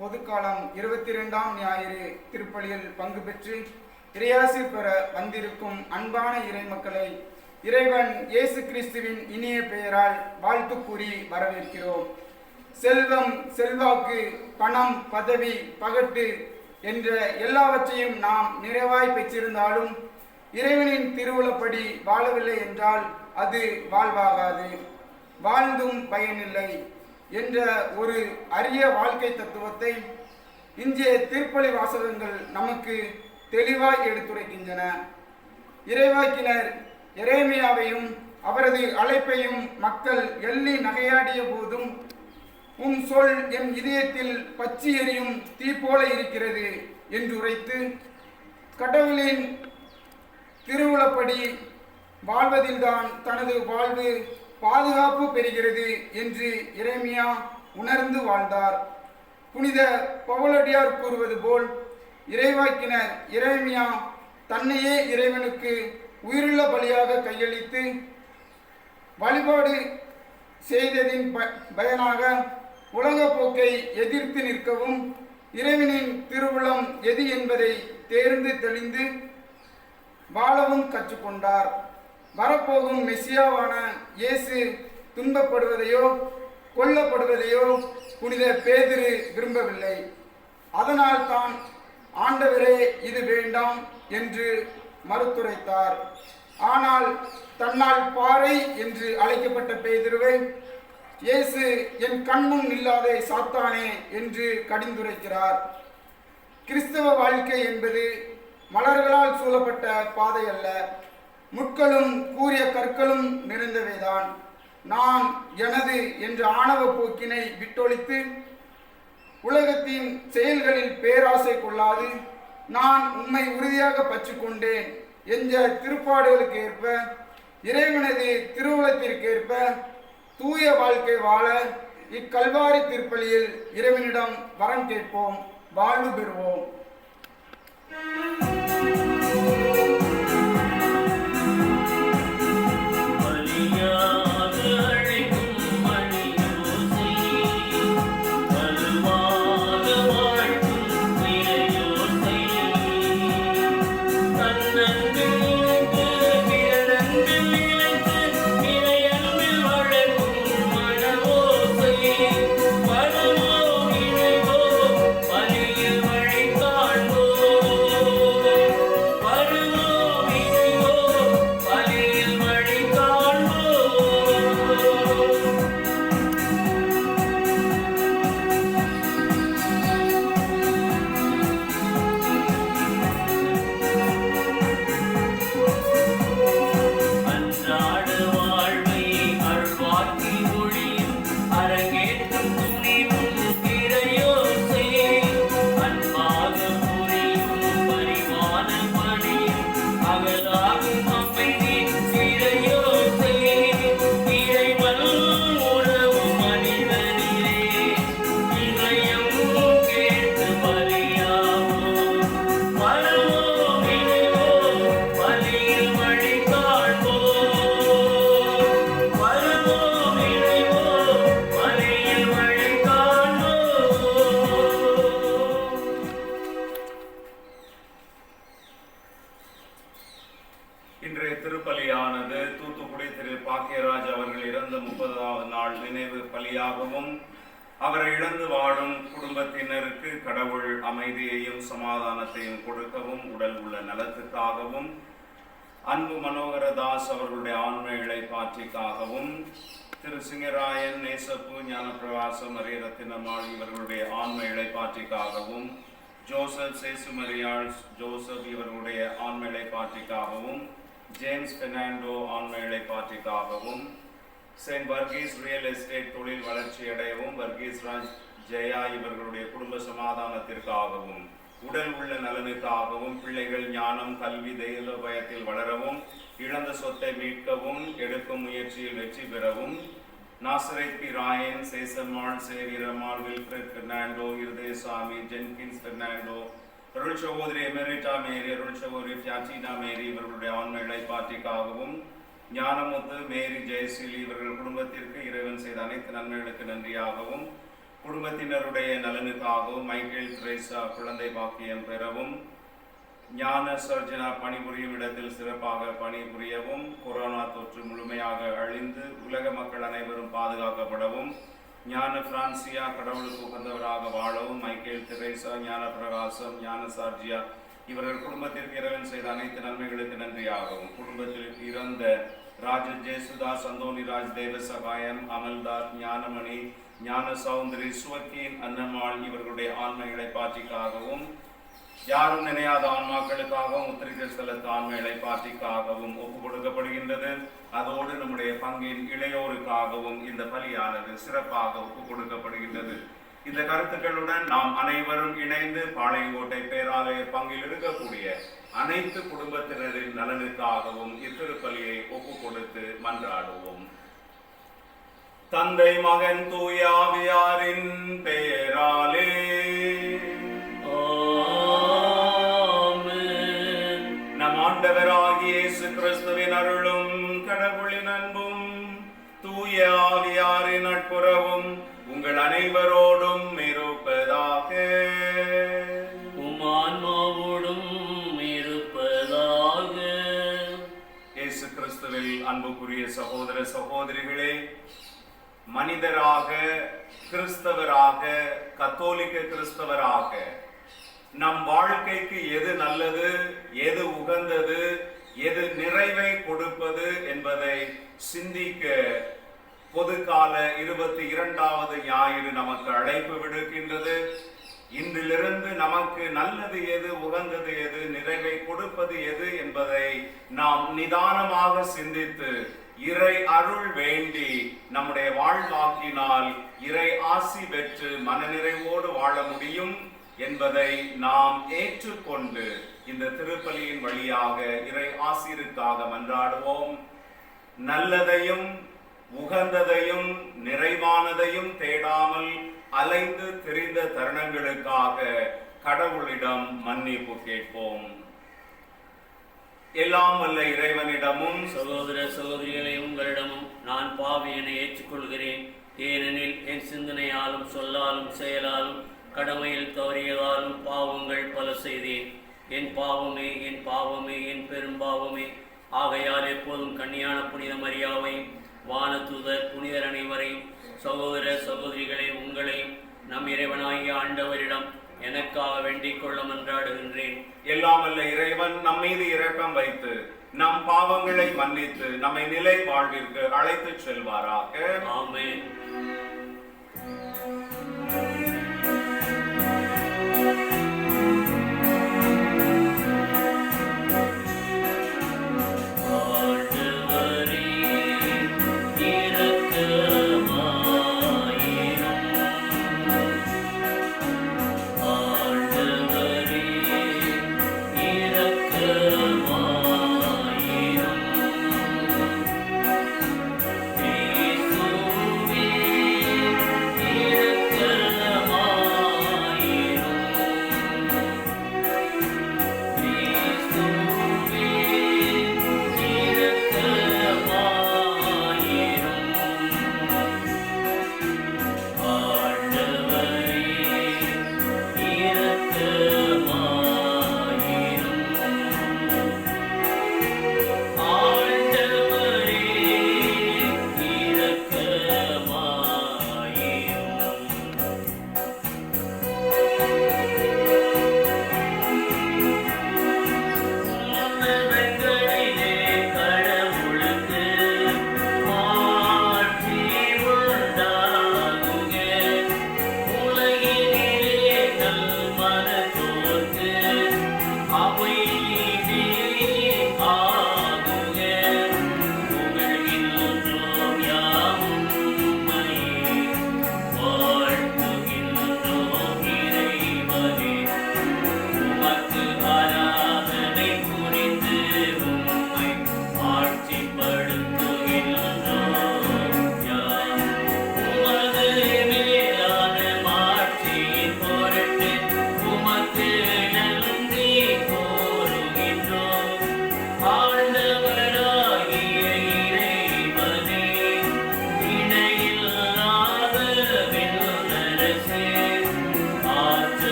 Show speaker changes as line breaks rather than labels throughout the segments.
பொதுக்காலம் 22ஆம் ஞாயிறு திருப்பலியில் பங்கு பெற்று இறையாசி பெற வந்திருக்கும் அன்பான இறைமக்களை இறைவன் இயேசு கிறிஸ்துவின் இனிய பெயரால் வாழ்த்து கூறி வரவேற்கிறோம். செல்வம், செல்வாக்கு, பணம், பதவி, பகட்டு என்ற எல்லாவற்றையும் நாம் நிறைவாய் பெற்றிருந்தாலும் இறைவனின் திருவுளப்படி வாழவில்லை என்றால் அது வாழ்வாகாது. வாழ்ந்தும் பயனில்லை என்ற ஒரு அரிய வாழ்க்கை தத்துவத்தை இன்றைய திருப்பலி வாசகங்கள் நமக்கு தெளிவாய் எடுத்துரைக்கின்றன. இறைவாக்கினர் எரேமியாவையும் அவரது அழைப்பையும் மக்கள் எள்ளி நகையாடிய போதும், உம் சொல் என் இதயத்தில் பற்றி எரியும் தீ போல இருக்கிறது என்று உரைத்து, கடவுளின் திருவுளப்படி வாழ்வதில்தான் தனது வாழ்வு பாதுகாப்பு பெறுகிறது என்று எரேமியா உணர்ந்து வாழ்ந்தார். புனித பவுலடியார் கூறுவது போல், இறைவாக்கினர் எரேமியா தன்னையே இறைவனுக்கு உயிருள்ள பலியாக கையளித்து வழிபாடு செய்ததின் பயனாக உலக போக்கை எதிர்த்து நிற்கவும், இறைவனின் திருவுளம் எது என்பதை தேர்ந்து தெளிந்து வாழவும் கற்றுக்கொண்டார். வரப்போகும் மெசியாவான இயேசு துன்பப்படுவதையோ கொல்லப்படுவதையோ புனித பேதுரு விரும்பவில்லை. அதனால் தான் ஆண்டவரே இது வேண்டாம் என்று மறுத்துரைத்தார். ஆனால் தன்னால் பாறை என்று அழைக்கப்பட்ட பேதுருவை இயேசு என் கண்முன் இல்லாதே சாத்தானே என்று கடிந்துரைக்கிறார். கிறிஸ்தவ வாழ்க்கை என்பது மலர்களால் சூழப்பட்ட பாதை அல்ல, முட்களும் கூரிய கற்களும் நிறைந்தவைதான். நான் எனது என்ற ஆணவ போக்கினை விட்டொழித்து உலகத்தின் செயல்களில் பேராசை கொள்ளாது, நான் உம்மை உறுதியாக பற்றி கொண்டேன் என்ற திருப்பாடுகளுக்கு ஏற்ப, இறைவனது திருவுளத்திற்கேற்ப தூய வாழ்க்கை வாழ இக்கல்வாரி திருப்பலியில் இறைவனிடம் வரம் கேட்போம், வாழ்வு பெறுவோம்.
இன்றைய திருப்பலியானது தூத்துக்குடி திரு பாக்கியராஜ் அவர்கள் இறந்த 30வது நாள் நினைவு பலியாகவும், அவரை இழந்து வாழும் குடும்பத்தினருக்கு கடவுள் அமைதியையும் சமாதானத்தையும் கொடுக்கவும், உடல் உள்ள நலத்துக்காகவும், அன்பு மனோகரதாஸ் அவர்களுடைய ஆன்ம இளைப்பாற்றிக்காகவும், திரு சிங்கராயன், நேசப்பு, ஞானப்பிரகாசம், மரியரத்தினம்மாள் இவர்களுடைய ஆன்ம இளைப்பாற்றிக்காகவும், ஜோசப் சேசுமரியாள் ஜோசப் இவர்களுடைய ஆன்ம இளைப்பாற்றிக்காகவும், ஜேம்ஸ் பெர்னாண்டோ ஆன்ம இளைப்பாற்றிக்காகவும், செயின்ட் வர்கீஸ் ரியல் எஸ்டேட் தொழில் வளர்ச்சியடையவும், வர்கீஸ் ராஜ் ஜெயா இவர்களுடைய குடும்ப சமாதானத்திற்காகவும், உடல் உள்ள நலனுக்காகவும், பிள்ளைகள் ஞானம், கல்வி, தெய்வ பயத்தில் வளரவும், இழந்த சொத்தை மீட்கவும், எடுக்கும் முயற்சியில் வெற்றி பெறவும், Nazareth P Rayan, Sesammal, Xavierammal, Wilfred Fernando, Irudayasamy, Jenkins Fernando, Arul சகோதரி எமெரிட்டா மேரி, அருள் சகோதரி ஃபியாட்டினா மேரி இவர்களுடைய ஆன்ம இளைப்பாற்றிக்காகவும், ஞானமுத்து, மேரி, ஜெயசீலி இவர்கள் குடும்பத்திற்கு இறைவன் செய்த அனைத்து நன்மைகளுக்கு நன்றியாகவும், குடும்பத்தினருடைய நலனுக்காகவும் மைக்கேல் திரேசா குழந்தை பாக்கியம் பெறவும், ஞான சர்ஜனா பணிபுரியும் இடத்தில் சிறப்பாக பணிபுரியவும், கொரோனா தொற்று முழுமையாக அழிந்து உலக மக்கள் அனைவரும் பாதுகாக்கப்படவும், ஞான பிரான்சியா கடவுளுக்கு உகந்தவராக வாழவும், மைக்கேல் திரேசா, ஞான பிரகாசம், ஞான சார்ஜியா இவர்கள் குடும்பத்திற்கு இறைவன் செய்த அனைத்து நன்மைகளுக்கு நன்றியாகவும், குடும்பத்தில் இறந்த ராஜ ஜேசுதாஸ், அந்தோனிராஜ், தேவசகாயம், அமல்தார், ஞானமணி, ஞான சௌந்தரி, சுவக்கீன், அன்னம்மாள் இவர்களுடைய ஆன்மைகளை பாற்றிக்காகவும், யாரும் நினையாத ஆன்மாக்களுக்காகவும், உத்திரிகை செலுத்த ஆன்மைகளை பாற்றிக்காகவும் ஒப்பு கொடுக்கப்படுகின்றது. அதோடு நம்முடைய பங்கின் இளையோருக்காகவும் இந்த பலியானது சிறப்பாக ஒப்பு கொடுக்கப்படுகின்றது. இந்த கருத்துக்களுடன் நாம் அனைவரும் இணைந்து பாளையங்கோட்டை பேராலய பங்கில் இருக்கக்கூடிய அனைத்து குடும்பத்தினரின் நலனுக்காகவும் இத்திருப்பலியை ஒப்பு கொடுத்து மன்றாடுவோம். தந்தை, மகன், தூய ஆவியாரின் பெயராலே நம் ஆண்டவராகிய இயேசு கிறிஸ்துவின் அருளும் கடவுளின் அன்பும் தூய ஆவியாரின் நட்புறவும் உங்கள் அனைவரோடும் இருப்பதாக.
உம் ஆன்மாவோடும் இருப்பதாக.
இயேசு கிறிஸ்துவில் அன்புக்குரிய சகோதர சகோதரிகளே, மனிதராக, கிறிஸ்தவராக, கத்தோலிக்க கிறிஸ்தவராக நம் வாழ்க்கைக்கு எது நல்லது, எது உகந்தது, எது நிறைவை கொடுப்பது என்பதை சிந்திக்க பொதுக்கால 22வது ஞாயிறு நமக்கு அழைப்பு விடுக்கின்றது. இன்றிலிருந்து நமக்கு நல்லது எது, உகந்தது எது, நிறைவை கொடுப்பது எது என்பதை நாம் நிதானமாக சிந்தித்து இறை அருள் வேண்டி நம்முடைய வாழ்வாக்கினால் இறை ஆசி பெற்று மனநிறைவோடு வாழ முடியும் என்பதை நாம் ஏற்றுக்கொண்டு இந்த திருப்பலியின் வழியாக இறை ஆசிருக்காக மன்றாடுவோம். நல்லதையும் உகந்ததையும் நிறைவானதையும் தேடாமல் அலைந்து திரிந்த தருணங்களுக்காக கடவுளிடம் மன்னிப்பு கேட்போம். எல்லாம் வல்ல இறைவனிடமும்
சகோதர சகோதரிகளை உங்களிடமும் நான் பாவியனை ஏற்றுக்கொள்கிறேன். ஏனெனில் என் சிந்தனையாலும் சொல்லாலும் செயலாலும் கடமையில் தவறியதாலும் பாவங்கள் பல செய்தேன். என் பாவமே, என் பாவமே, என் பெரும்பாவமே. ஆகையால் எப்போதும் கன்னியான புனித மரியாவையும் வானதூதர் புனிதர் அனைவரையும் சகோதர சகோதரிகளை உங்களையும் நம் இறைவனாகிய ஆண்டவரிடம் எனக்காக வேண்டிக் கொள்ள மன்றாடுகின்றேன்.
எல்லாம் வல்ல இறைவன் நம் மீது இரக்கம் வைத்து நம் பாவங்களை மன்னித்து நம்மை நிலை வாழ்விற்கு அழைத்து செல்வாராக.
ஆமென்.
இயேசுவே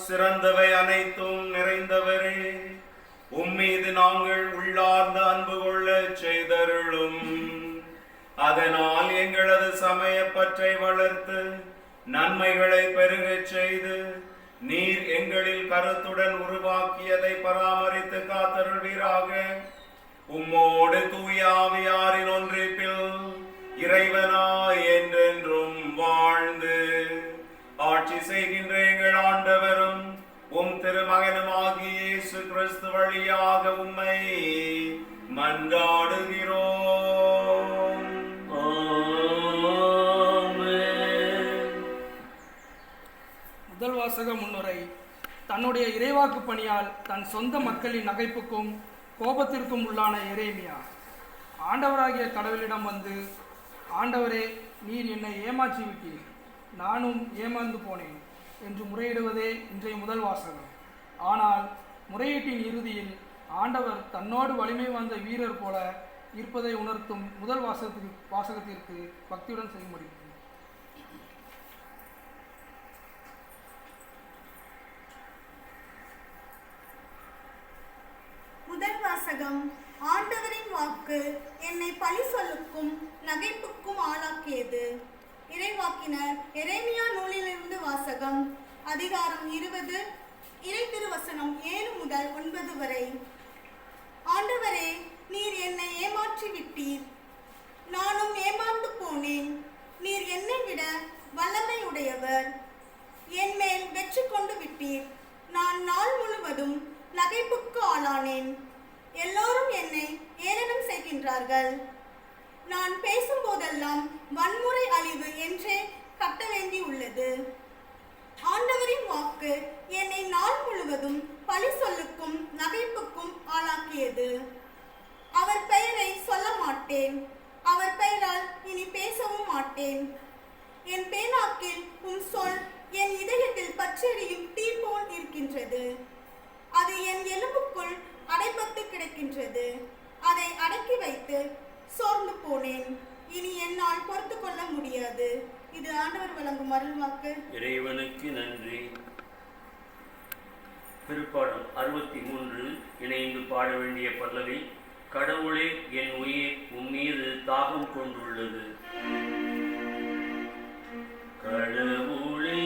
சிறந்தவை அனைத்தும் நிறைந்தவரே, உம்மீது நாங்கள் உள்ளார்ந்த அன்பு கொள்ள செய்தருளும். அதனால் எங்களது சமய பற்றை வளர்த்து நன்மைகளை பெருகச் செய்து நீர் எங்களில் கருத்துடன் உருவாக்கியதை பராமரித்து காத்தருள்வீராக. உம்மோடு தூய ஆவியாரின் ஒன்றிப்பில் இறைவனாய் என்றென்றும் வாழ்ந்து ஆட்சி செய்கின்ற எங்கள் ஆண்டவரும் உம் திருமகனுமாகிய இயேசு கிறிஸ்து வழியாக உம்மை மன்றாடுகிறோம்.
முதல் வாசக முன்னுரை. தன்னுடைய இறைவாக்கு பணியால் தன் சொந்த மக்களின் நகைப்புக்கும் கோபத்திற்கும் உள்ளான எரேமியா ஆண்டவராகிய கடவுளிடம் வந்து, ஆண்டவரே, நீர் என்னை ஏமாற்றி விட்டீர், நானும் ஏமாந்து போனேன் என்று முறையிடுவதே இன்றைய முதல் வாசகம். ஆனால் முறையீட்டின் இறுதியில் ஆண்டவர் தன்னோடு வலிமை வாய்ந்த வீரர் போல இருப்பதை உணர்த்தும் முதல் வாசகத்திற்கு பக்தியுடன் செய்யும்படி.
முதல் வாசகம். ஆண்டவரின் வாக்கு என்னை பழி சொல்லுக்கும் நகைப்புக்கும் ஆளாக்கியது. இறைவாக்கினர் எரேமியா நூலிலிருந்து வாசகம். அதிகாரம் 20, இறை திருவசனம் 7 முதல் 9 வரை. ஆண்டவரே, நீர் என்னை ஏமாற்றி விட்டீர், நானும் ஏமாந்து போனேன். நீர் என்னை விட வல்லமையுடையவர், என் மேல் வெற்றி கொண்டு விட்டீர். நான் நாள் முழுவதும் நகைப்புக்கு ஆளானேன். எல்லோரும் என்னை ஏளனம் செய்கின்றார்கள். நான் பேசும்போதெல்லாம் வன்முறை அழிவு என்றே கட்ட வேண்டி உள்ளது. ஆண்டவரின் வாக்கு என்னை நாள் முழுவதும் பழி சொல்லுக்கும் நகைப்புக்கும் ஆளாக்கியது. அவர் பெயரை சொல்ல மாட்டேன், அவர் பெயரால் இனி பேசவும் மாட்டேன். என் பேனாக்கில் உம் சொல் என் இதயத்தில் பற்றெரியும் தீ போல் இருக்கின்றது. அது என் எலும்புக்குள் அடைபட்டு கிடக்கின்றது. அதை அடக்கி வைத்து சோர்ந்து போனேன். இனி என்னால் பொறுத்து கொள்ள முடியாது. இது ஆண்டவர் வழங்கும் அருள்வாக்கு.
இறைவனுக்கு நன்றி. திருப்பாடல் 63 இணைந்து பாட வேண்டிய பல்லவி. கடவுளே, என் உயிர் உம்மீது தாகம் கொண்டுள்ளது. கடவுளே,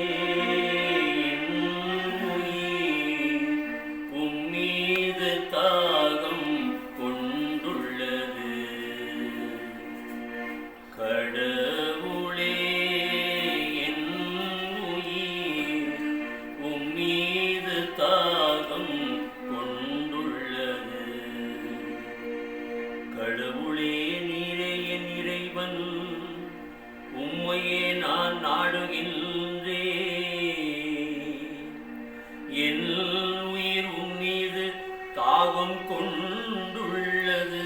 உம்மையே நான் நாடுகின்றேன். என் உயிர் உம்மீது தாகம் கொண்டுள்ளது.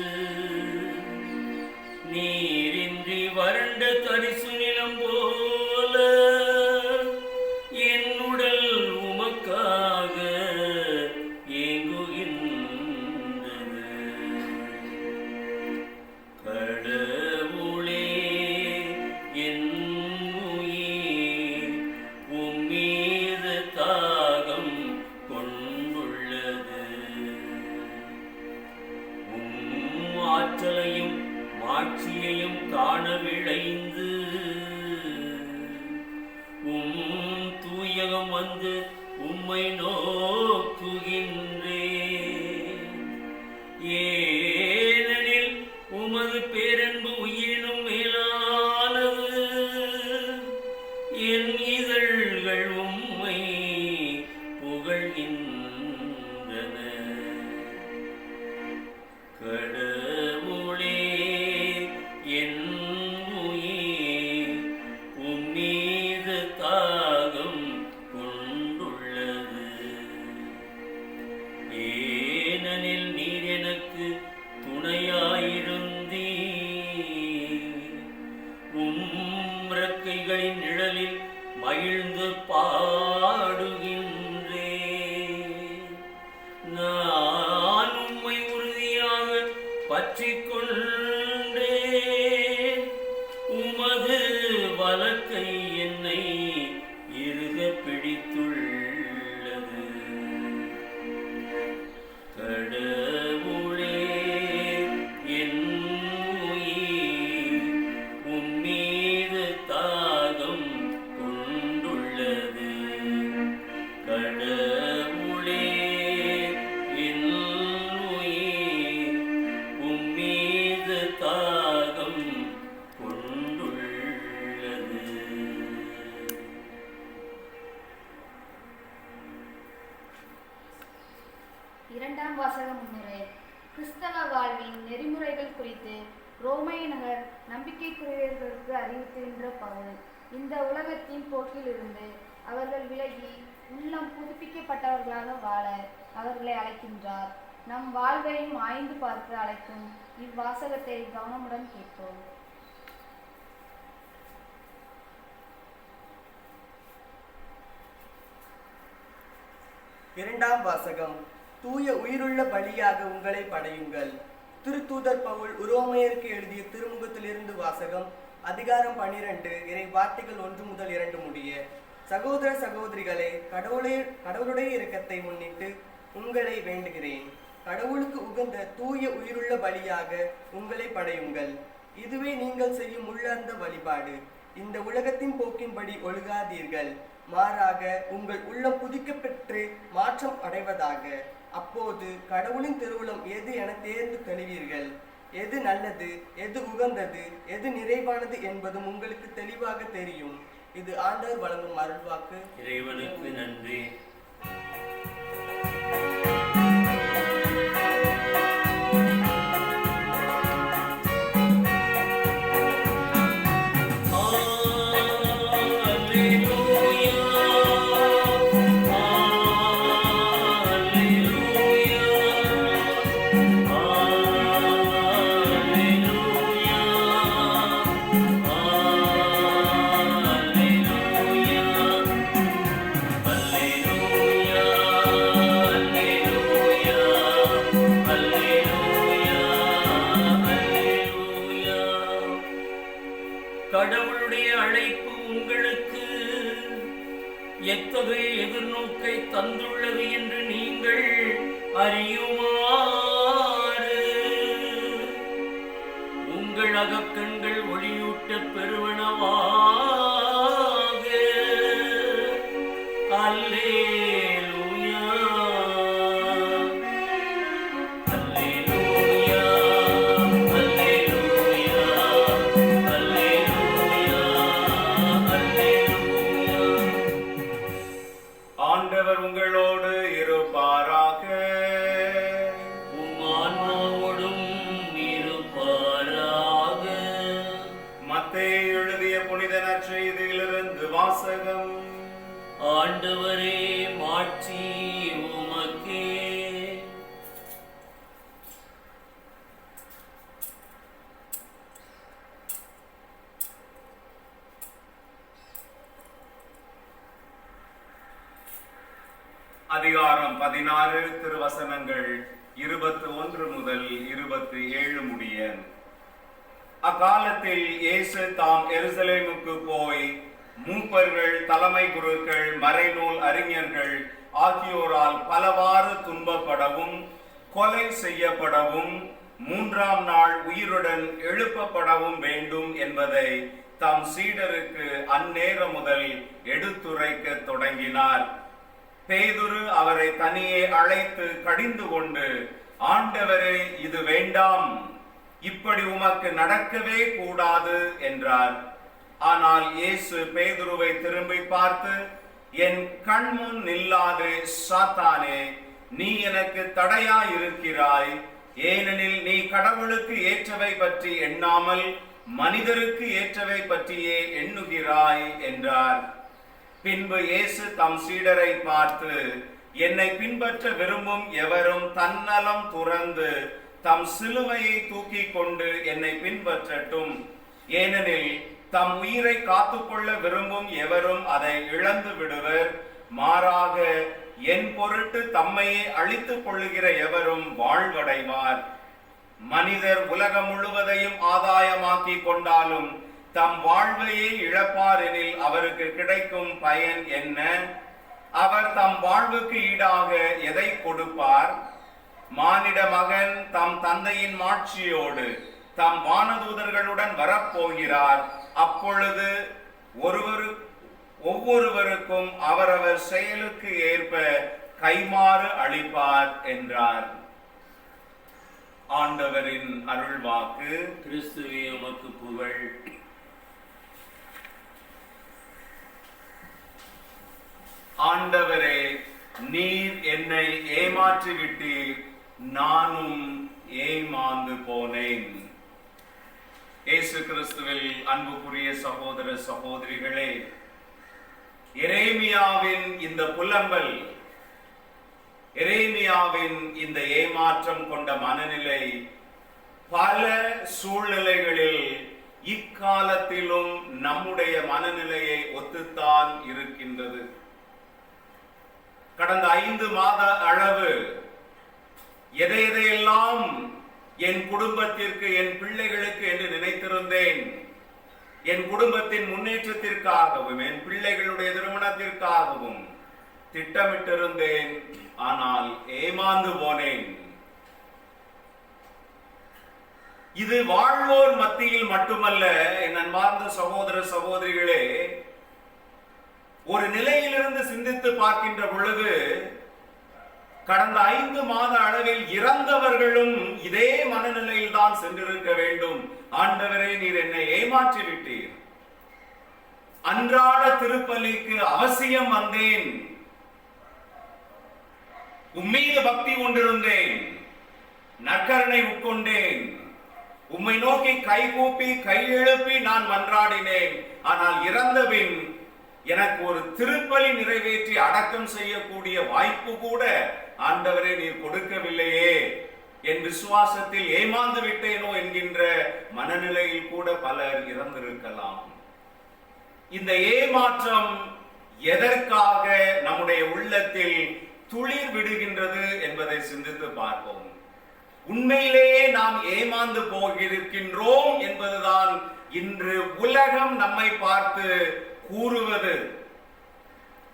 நீரின்றி வறண்ட தரிசு நிலம் போல என் உடல் உமக்காக ஏங்குகின்றது. கடவுளே, என் உயிர் உம்மீது தாகம் கொண்டுள்ளது. ஆற்றலையும் மாட்சியையும் காண விளைந்து தூயகம் வந்து உம்மை நோக்குகின்றேன். ஏனெனில் உமது பேரன்பு உயிரினும் மேலானது. என் இதழ்கள் உம்மை புகழ்கின்றன. கடவுளே, என் உயிர் உம்மீது தாகம் கொண்டுள்ளது. ஏனெனில் நீர் எனக்கு
இரண்டாம் வாசக முன்னுரை. கிறிஸ்தவ வாழ்வின் நெறிமுறைகள் குறித்து ரோமை நகர் நம்பிக்கைக்குரியவர்களுக்கு அறிவிக்கின்ற பவுல் இந்த உலகத்தின் போக்கிலிருந்து அவர்கள் விலகி உள்ளம் புதுப்பிக்கப்பட்டவர்களாக வாழ அவர்களை அழைக்கின்றார். நம் வாழ்வையும் ஆய்ந்து பார்க்க அழைக்கும் இவ்வாசகத்தை கவனமுடன் கேட்போம்.
இரண்டாம் வாசகம். தூய உயிருள்ள பலியாக உங்களை படையுங்கள். திருத்தூதர் பவுல் உரோமையருக்கு எழுதிய திருமுகத்திலிருந்து வாசகம். அதிகாரம் 12 இறை வார்த்தைகள் 1 முதல் 2 முடிய. சகோதர சகோதரிகளே, கடவுளுடைய இரக்கத்தை முன்னிட்டு உங்களை வேண்டுகிறேன். கடவுளுக்கு உகந்த தூய உயிருள்ள பலியாக உங்களை படையுங்கள். இதுவே நீங்கள் செய்யும் உள்ளார்ந்த வழிபாடு. இந்த உலகத்தின் போக்கின்படி ஒழுகாதீர்கள், மாறாக உங்கள் உள்ளம் புதுக்கப்பெற்று மாற்றம் அடைவதாக. அப்போது கடவுளின் திருவுளம் எது என தேர்ந்து தெளிவீர்கள். எது நல்லது, எது உகந்தது, எது நிறைவானது என்பதும் உங்களுக்கு தெளிவாக தெரியும். இது ஆண்டவர் வழங்கும் அருள்வாக்கு.
இறைவனுக்கு நன்றி. கடவுளுடைய அழைப்பு உங்களுக்கு எத்தகைய எதிர்நோக்கை தந்துள்ளது என்று நீங்கள் அறியுமாறு உங்கள் அகக்கண்கள் ஒளியூட்ட பெறுவனவாக. அல்லேலூயா, அல்லேலூயா, அல்லேலூயா, அல்லேலூயா, அல்லேலூயா.
ஆண்டவர் உங்களோடு இருப்பாராக.
உம் ஆன்மாவோடும் இருப்பாராக.
மத்தேயு எழுதிய புனித நற்செய்தியிலிருந்து வாசகம்.
ஆண்டவரே, மாட்சி உமக்கே.
அதிகாரம் 16 திருவசனங்கள் 21 முதல் 27 முடிய. அக்காலத்தில் இயேசு தாம் எருசலேமுக்கு போய் மூப்பர்கள், தலைமை குருக்கள், மறைநூல் அறிஞர்கள் ஆகியோரால் பலவாறு துன்பப்படவும் கொலை செய்யப்படவும் 3ஆம் நாள் உயிருடன் எழுப்பப்படவும் வேண்டும் என்பதை தம் சீடருக்கு அந்நேரம் முதல் எடுத்துரைக்க தொடங்கினார். பேதுரு அவரை தனியே அழைத்து கடிந்து கொண்டு, ஆண்டவரே, இது வேண்டாம், இப்படி உமக்கு நடக்கவே கூடாது என்றார். ஆனால் இயேசு பேதுருவை திரும்பி பார்த்து, என் கண்முன் நில்லாதே சாத்தானே, நீ எனக்கு தடையா இருக்கிறாய். ஏனெனில் நீ கடவுளுக்கு ஏற்றவை பற்றி எண்ணாமல் மனிதருக்கு ஏற்றவை பற்றியே எண்ணுகிறாய் என்றார். பின்பு இயேசு தம் சீடரை பார்த்து, என்னை பின்பற்ற விரும்பும் எவரும் தன்னலம் துறந்து தம் சிலுவையை தூக்கி கொண்டு என்னை பின்பற்றட்டும். ஏனெனில் தம் உயிரை காத்துக்கொள்ள விரும்பும் எவரும் அதை இழந்து விடுவர். மாறாக என் பொருட்டு தம்மையே அழித்துக் கொள்ளுகிற எவரும் வாழ்வடைவார். மனிதர் உலகம் முழுவதையும் ஆதாயமாக்கி கொண்டாலும் தம் வாழ்வையே இழப்பார் எனில் அவருக்கு கிடைக்கும் பயன் என்ன? அவர் தம் வாழ்வுக்கு ஈடாக எதை கொடுப்பார்? மானிட மகன் தம் தந்தையின் மாட்சியோடு தம் வானதூதர்களுடன் வரப்போகிறார். அப்பொழுது ஒவ்வொருவருக்கும் அவரவர் செயலுக்கு ஏற்ப கைமாறு அளிப்பார் என்றார். ஆண்டவரின் அருள்வாக்கு.
கிறிஸ்துவே, உமக்கு புகழ்.
ஆண்டவரே, நீர் என்னை ஏமாற்றி விட்டீர், நானும் ஏமாந்து போனேன். இயேசு கிறிஸ்துவில் அன்புக்குரிய சகோதர சகோதரிகளே, எரேமியாவின் இந்த புலம்பல், எரேமியாவின் இந்த ஏமாற்றம் கொண்ட மனநிலை பல சூழ்நிலைகளில் இக்காலத்திலும் நம்முடைய மனநிலையை ஒத்துத்தான் இருக்கின்றது. கடந்த 5 மாத அளவு எதையெல்லாம் என் குடும்பத்திற்கு, என் பிள்ளைகளுக்கு என்று நினைத்திருந்தேன், என் குடும்பத்தின் முன்னேற்றத்திற்காகவும் என் பிள்ளைகளுடைய திருமணத்திற்காகவும் திட்டமிட்டிருந்தேன், ஆனால் ஏமாந்து போனேன். இது வாழ்வோர் மத்தியில் மட்டுமல்ல, என் அன்பார்ந்த சகோதர சகோதரிகளே, ஒரு நிலையிலிருந்து சிந்தித்து பார்க்கின்ற பொழுது கடந்த 5 மாத அளவில் இறந்தவர்களும் இதே மனநிலையில் தான் சென்றிருக்க வேண்டும். ஆண்டவரே, நீர் என்னை ஏமாற்றி விட்டீர். அன்றாட திருப்பலிக்கு அவசியம் வந்தேன், உம்மீது பக்தி கொண்டிருந்தேன், நற்கருணை உட்கொண்டேன், உம்மை நோக்கி கைகூப்பி கையெழுப்பி நான் மன்றாடினேன். ஆனால் இறந்தபின் எனக்கு ஒரு திருப்பலி நிறைவேற்றி அடக்கம் செய்யக்கூடிய வாய்ப்பு கூட ஆண்டவரே நீர் கொடுக்கவில்லையே, என் விசுவாசத்தில் ஏமாந்து விட்டேனோ என்கின்ற மனநிலையில் கூட பலர் இறந்திருக்கலாம். இந்த ஏமாற்றம் எதற்காக நம்முடைய உள்ளத்தில் துளிர் விடுகின்றது என்பதை சிந்தித்து பார்ப்போம். உண்மையிலேயே நாம் ஏமாந்து போகிருக்கின்றோம் என்பதுதான் இன்று உலகம் நம்மை பார்த்து கூறுவது.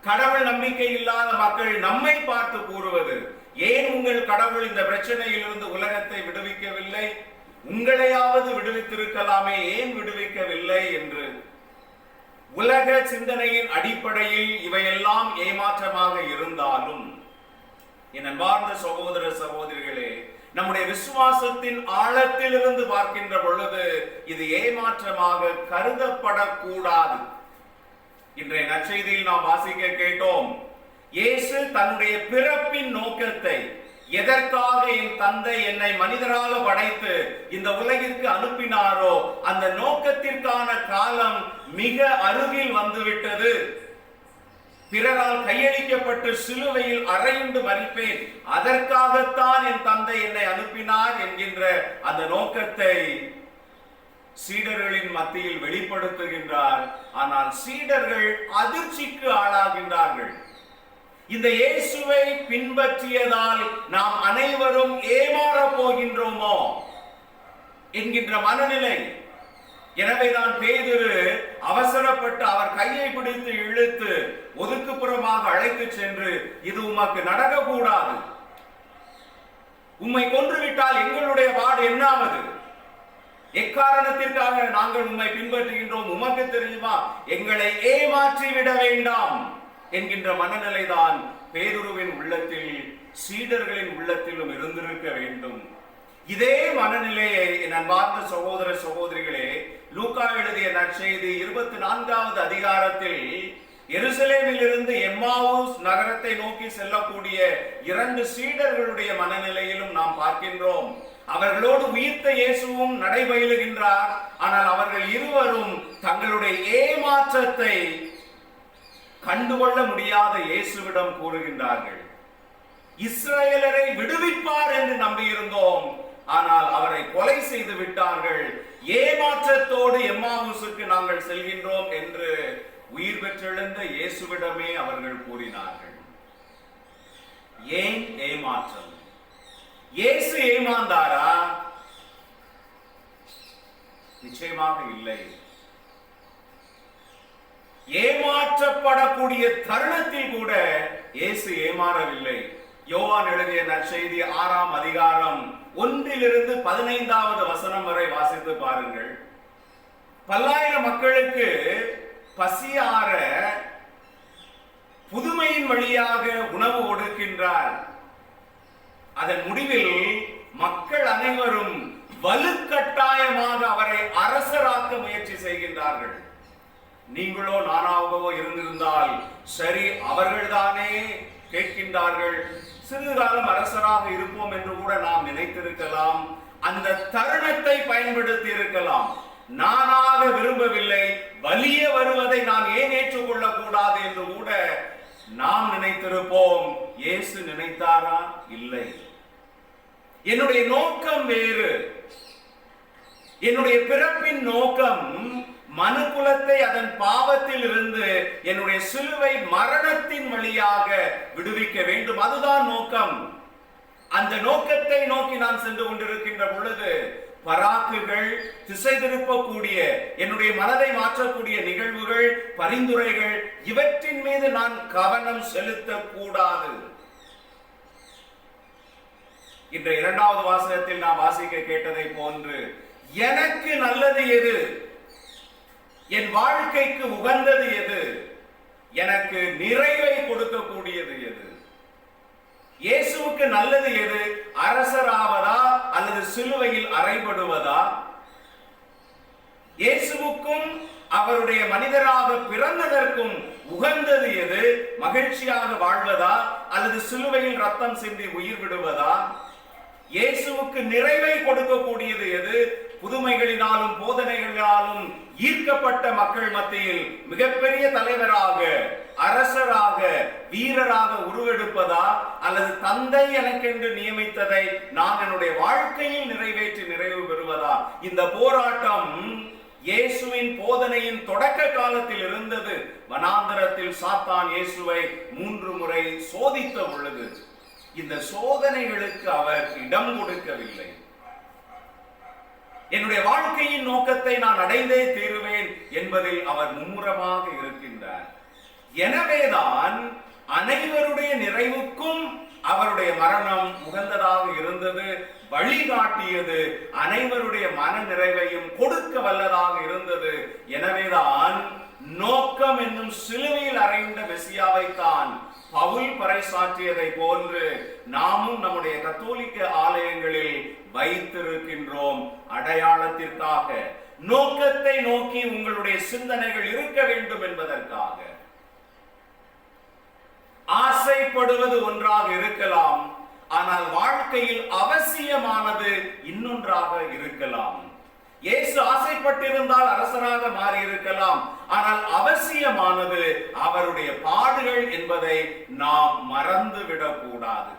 கடவுள் நம்பிக்கை இல்லாத மக்கள் நம்மை பார்த்து கூறுவது, ஏன் உங்கள் கடவுள் இந்த பிரச்சனையில் இருந்து உலகத்தை விடுவிக்கவில்லை, உங்களையாவது விடுவித்திருக்கலாமே, ஏன் விடுவிக்கவில்லை என்று. உலக சிந்தனையின் அடிப்படையில் இவையெல்லாம் ஏமாற்றமாக இருந்தாலும், என் அன்பார்ந்த சகோதர சகோதரிகளே, நம்முடைய விசுவாசத்தின் ஆழத்திலிருந்து பார்க்கின்ற பொழுது இது ஏமாற்றமாக கருதப்படக்கூடாது. இன்றைய நற்செய்தியில் நாம் வாசிக்க கேட்டோம், இயேசு தன்னுடைய பிறப்பின் நோக்கத்தை, எதற்காக என் தந்தை என்னை மனிதராக படைத்து இந்த உலகிற்கு அனுப்பினாரோ அந்த நோக்கத்திற்கான காலம் மிக அருகில் வந்துவிட்டது. பிறரால் கையளிக்கப்பட்டு சிலுவையில் அறையுண்டு மரிப்பேன், அதற்காகத்தான் என் தந்தை என்னை அனுப்பினார் என்கின்ற அந்த நோக்கத்தை சீடர்களின் மத்தியில் வெளிப்படுத்துகின்றார். ஆனால் சீடர்கள் அதிர்ச்சிக்கு ஆளாகின்றார்கள். இந்த இயேசுவை பின்பற்றியதால் நாம் அனைவரும் ஏமாறப் போகின்றோமோ என்கின்ற மனநிலை. எனவேதான் பேதுரு அவசரப்பட்டு அவர் கையை பிடித்து இழுத்து ஒதுக்குப்புறமாக அழைத்து சென்று, இது உமக்கு நடக்கக்கூடாது, உம்மை கொன்றுவிட்டால் எங்களுடைய பாடு என்னாவது, எக்காரணத்திற்காக நாங்கள் உம்மை பின்பற்றுகின்றோம், உமக்கு தெரியுமா, எங்களை ஏமாற்றி விட வேண்டாம் என்கின்ற மனநிலைதான் பேதுருவின் உள்ளத்தில், சீடர்களின் உள்ளத்திலும் இருந்திருக்க வேண்டும். இதே மனநிலையை என் அன்பார்ந்த சகோதர சகோதரிகளே, லூக்கா எழுதிய நற்செய்தி 24வது அதிகாரத்தில் எருசலேமில் இருந்து எம்மாவூஸ் நகரத்தை நோக்கி செல்லக்கூடிய 2 சீடர்களுடைய மனநிலையிலும் நாம் பார்க்கின்றோம். அவர்களோடு உயிர்த்த இயேசுவும் நடைபயிலுகின்றார். ஆனால் அவர்கள் இருவரும் தங்களுடைய ஏமாற்றத்தை கண்டுகொள்ள முடியாத இயேசுவிடம் கூறுகின்றார்கள். இஸ்ரவேலரை விடுவிப்பார் என்று நம்பியிருந்தோம், ஆனால் அவரை கொலை செய்து விட்டார்கள். ஏமாற்றத்தோடு எம்மாவூசுக்கு நாங்கள் செல்கின்றோம் என்று உயிர் பெற்றெழுந்த இயேசுவிடமே அவர்கள் கூறினார்கள். ஏன் ஏமாற்றம்? இயேசு ஏமாந்தாரா? நிச்சயமாக இல்லை. ஏமாற்றப்படக்கூடிய தருணத்தில் கூட இயேசு ஏமாறவில்லை. யோவான் எழுதிய நற்செய்தி 6ஆம் அதிகாரம் 1 - 15வது வசனம் வரை வாசித்து பாருங்கள். பல்லாயிரம் மக்களுக்கு பசியார புதுமையின் வழியாக உணவு கொடுக்கின்றார். அதன் முடிவில் மக்கள் அனைவரும் வலுக்கட்டாயமாக அவரை அரசராக்க முயற்சி செய்கின்றார்கள். நீங்களோ நானாகவோ இருந்திருந்தால் சரி, அவர்கள்தானே கேட்கின்றார்கள். சிறிது காலம் அரசராக இருப்போம் என்று கூட நாம் நினைத்திருக்கலாம். அந்த தருணத்தை பயன்படுத்தி இருக்கலாம். நானாக விரும்பவில்லை, வலிய வருவதை நான் ஏன் ஏற்றுக்கொள்ளக் கூடாது என்று கூட நாம் நினைத்திருப்போம். இயேசு நினைத்தாரா? இல்லை. என்னுடைய நோக்கம் வேறு. என்னுடைய பிறப்பின் நோக்கம் மனுக்குலத்தை அதன் பாவத்தில் இருந்து என்னுடைய சிலுவை மரணத்தின் வழியாக விடுவிக்க வேண்டும். அதுதான் நோக்கம். அந்த நோக்கத்தை நோக்கி நான் சென்று கொண்டிருக்கின்ற பொழுது பராக்குகள், திசை திருப்பக்கூடிய, என்னுடைய மனதை மாற்றக்கூடிய நிகழ்வுகள், பரிந்துரைகள், இவற்றின் மீது நான் கவனம் செலுத்தக்கூடாது. இன்று இரண்டாவது வாசகத்தில் நான் வாசிக்க கேட்டதை போன்று, எனக்கு நல்லது எது, என் வாழ்க்கைக்கு உகந்தது எது, எனக்கு நிறைவை கொடுக்கக்கூடியது எது? இயேசுவுக்கு நல்லது எது? அரசராவதா அல்லது சிலுவையில் அறைபடுவதா? இயேசுவுக்கும் அவருடைய மனிதராக பிறந்ததற்கும் உகந்தது எது? மகிழ்ச்சியாக வாழ்வதா அல்லது சிலுவையில் ரத்தம் சிந்தி உயிர் விடுவதா? இயேசுவுக்கு நிறைவை கொடுக்கக்கூடியது எது? புதுமைகளினாலும் போதனைகளினாலும் ஈர்க்கப்பட்ட மக்கள் மத்தியில் மிகப்பெரிய தலைவராக, அரசராக, வீரராக உருவெடுப்பதா அல்லது தந்தை எனக்கென்று நியமித்ததை நான் என்னுடைய வாழ்க்கையில் நிறைவேற்றி நிறைவு பெறுவதா? இந்த போராட்டம் இயேசுவின் போதனையின் தொடக்க காலத்தில் இருந்தது. வனாந்தரத்தில் சாத்தான் இயேசுவை 3 முறை சோதித்த பொழுது இந்த சோதனைகளுக்கு அவர் இடம் கொடுக்கவில்லை. என்னுடைய வாழ்க்கையின் நோக்கத்தை நான் அடைந்தே தீருவேன் என்பதில் அவர் மும்முரமாக இருக்கின்றார். எனவேதான் அனைவருடைய நிறைவுக்கும் அவருடைய மரணம் உகந்ததாக இருந்தது, வழிகாட்டியது, அனைவருடைய மன நிறைவையும் கொடுக்க வல்லதாக இருந்தது. எனவேதான் நோக்கம் என்னும் சிலுவையில் அறைந்த மெசியாவைத்தான் பவுல் பறைசாற்றியதை போன்று நாமும் நம்முடைய கத்தோலிக்க ஆலயங்களில் வைத்திருக்கின்றோம். அடையாளத்திற்காக, நோக்கத்தை நோக்கி உங்களுடைய சிந்தனைகள் இருக்க வேண்டும் என்பதற்காக. ஆசைப்படுவது ஒன்றாக இருக்கலாம், ஆனால் வாழ்க்கையில் அவசியமானது இன்னொன்றாக இருக்கலாம். இயேசு ஆசைப்பட்டிருந்தால் அரசராக மாறி இருக்கலாம், ஆனால் அவசியமானது அவருடைய பாடுகள் என்பதை நாம் மறந்துவிடக் கூடாது.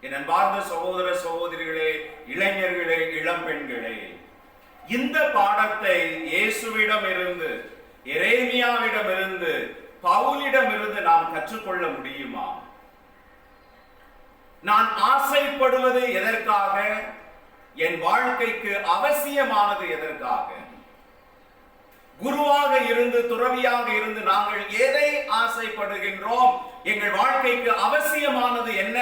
என் அன்பார்ந்த சகோதர சகோதரிகளே, இளைஞர்களே, இளம் பெண்களே, இந்த பாடத்தை இயேசுவிடம் இருந்து, எரேமியாவிடம் இருந்து, பவுலிடம் இருந்து நாம் கற்றுக்கொள்ள முடியுமா? நான் ஆசைப்படுவது எதற்காக? என் வாழ்க்கைக்கு அவசியமானது எதற்காக? குருவாக இருந்து, துறவியாக இருந்து நாங்கள் எதை ஆசைப்படுகின்றோம்? எங்கள் வாழ்க்கைக்கு அவசியமானது என்ன?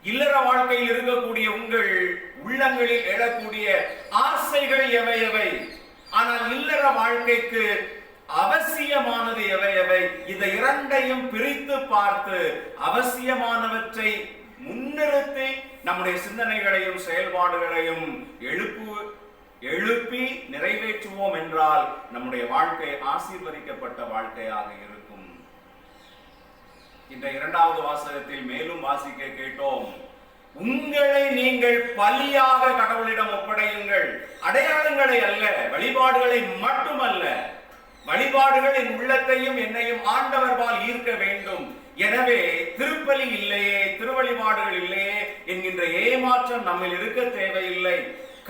இல்லற வாழ்க்கையில் இருக்கக்கூடிய உங்கள் உள்ளங்களில் எழக்கூடிய ஆசைகள் எவை எவை? ஆனால் இல்லற வாழ்க்கைக்கு அவசியமானது எவை எவை? இந்த இரண்டையும் பிரித்து பார்த்து அவசியமானவற்றை முன்னிறுத்தி நம்முடைய சிந்தனைகளையும் செயல்பாடுகளையும் எழுப்பி நிறைவேற்றுவோம் என்றால் நம்முடைய வாழ்க்கை ஆசீர்வதிக்கப்பட்ட வாழ்க்கையாக இருக்கும். இந்த இரண்டாவது வாசகத்தில் மேலும் வாசிக்க கேட்டோம், உங்களை நீங்கள் பலியாக கடவுளிடம் ஒப்படையுங்கள். அடையாளங்களை அல்ல, வழிபாடுகளை மட்டுமல்ல. வழிபாடுகள் என் உள்ளத்தையும் என்னையும் ஆண்டவர்பால் ஈர்க்க வேண்டும். எனவே திருப்பலி இல்லையே, திருவழிபாடுகள் இல்லையே என்கின்ற ஏமாற்றம் நம்மில் இருக்க தேவையில்லை.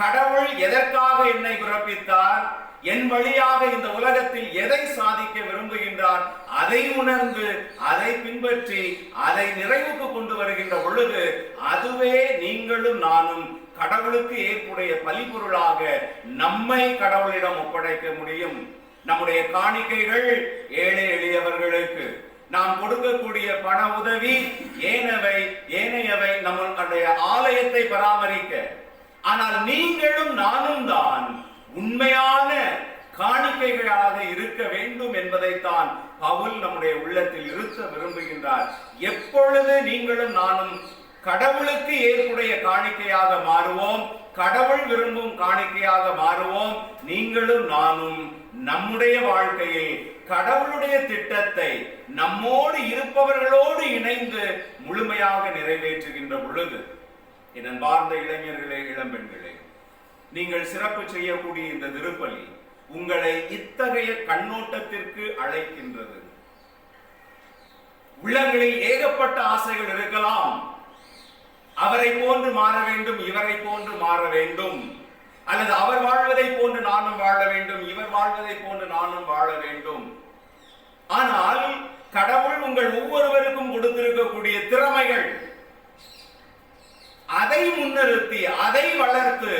கடவுள் எதற்காக என்னை பிறப்பித்தார், என் வழியாக இந்த உலகத்தில் எதை சாதிக்க விரும்புகின்றார், அதை உணர்ந்து அதை பின்பற்றி அதை நிறைவுக்கு கொண்டு வருகின்ற பொழுது அதுவே நீங்களும் நானும் கடவுளுக்கு ஏற்புடைய பலிபொருளாக நம்மை கடவுளிடம் ஒப்படைக்க முடியும். நம்முடைய காணிக்கைகள் ஏழை எளியவர்களுக்கு, நாம் கொடுக்கக்கூடிய பண உதவி ஏனையவை நம்மளுடைய ஆலயத்தை பராமரிக்க. ஆனால் நீங்களும் நானும் தான் உண்மையான காணிக்கைகளாக இருக்க வேண்டும் என்பதைத்தான் பவுல் நம்முடைய உள்ளத்தில் இருக்க விரும்புகின்றார். எப்பொழுது நீங்களும் நானும் கடவுளுக்கு ஏற்புடைய காணிக்கையாக மாறுவோம், கடவுள் விரும்பும் காணிக்கையாக மாறுவோம், நீங்களும் நானும் நம்முடைய வாழ்க்கையில் கடவுளுடைய திட்டத்தை நம்மோடு இருப்பவர்களோடு இணைந்து முழுமையாக நிறைவேற்றுகின்ற பொழுது, என் அன்பார்ந்த இளைஞர்களே, இளம்பெண்களே, நீங்கள் சிறப்பு செய்யக்கூடிய இந்த திருப்பலி உங்களை இத்தகைய கண்ணோட்டத்திற்கு அழைக்கின்றது. உள்ளங்களில் ஏகப்பட்ட ஆசைகள் இருக்கலாம். அவரை போன்று மாற வேண்டும், இவரை போன்று மாற வேண்டும், அல்லது அவர் வாழ்வதை போன்று நானும் வாழ வேண்டும், இவர் வாழ்வதை போன்று நானும் வாழ வேண்டும். ஆனால் கடவுள் உங்கள் ஒவ்வொருவருக்கும் கொடுத்திருக்கக்கூடிய திறமைகள், அதை முன்னிறுத்தி அதை வளர்த்து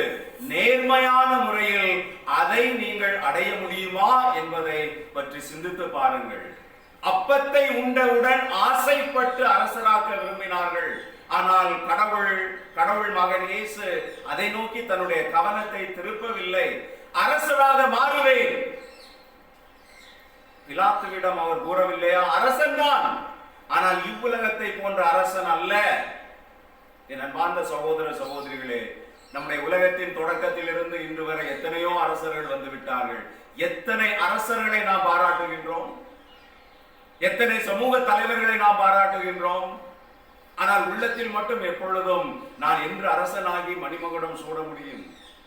நேர்மையான முறையில் அதை நீங்கள் அடைய முடியுமா என்பதை பற்றி சிந்தித்து பாருங்கள். அப்பத்தை உண்டவுடன் ஆசைப்பட்டு அரசராக்க விரும்பினார்கள். ஆனால் கடவுள் மகன் இயேசு அதை நோக்கி தன்னுடைய கவனத்தை திருப்பவில்லை. அரசராக மாறுவேன். பிலாத்துவிடம் அவர் கூறவில்லையா, அரசன் தான், ஆனால் இவ்வுலகத்தை போன்ற அரசன் அல்ல. என் அன்பார்ந்த சகோதர சகோதரிகளே, நம்முடைய உலகத்தின் தொடக்கத்தில் இருந்து இன்று வரை எத்தனையோ அரசர்கள் வந்து விட்டார்கள். எத்தனை அரசர்களை நாம் பாராட்டுகின்றோம், எத்தனை சமூக தலைவர்களை நாம் பாராட்டுகின்றோம். ஆனால் உள்ளத்தில் மட்டும் எப்பொழுதும் நான் என்று அரசனாகி மணிமகுடம் சூட முடியும்,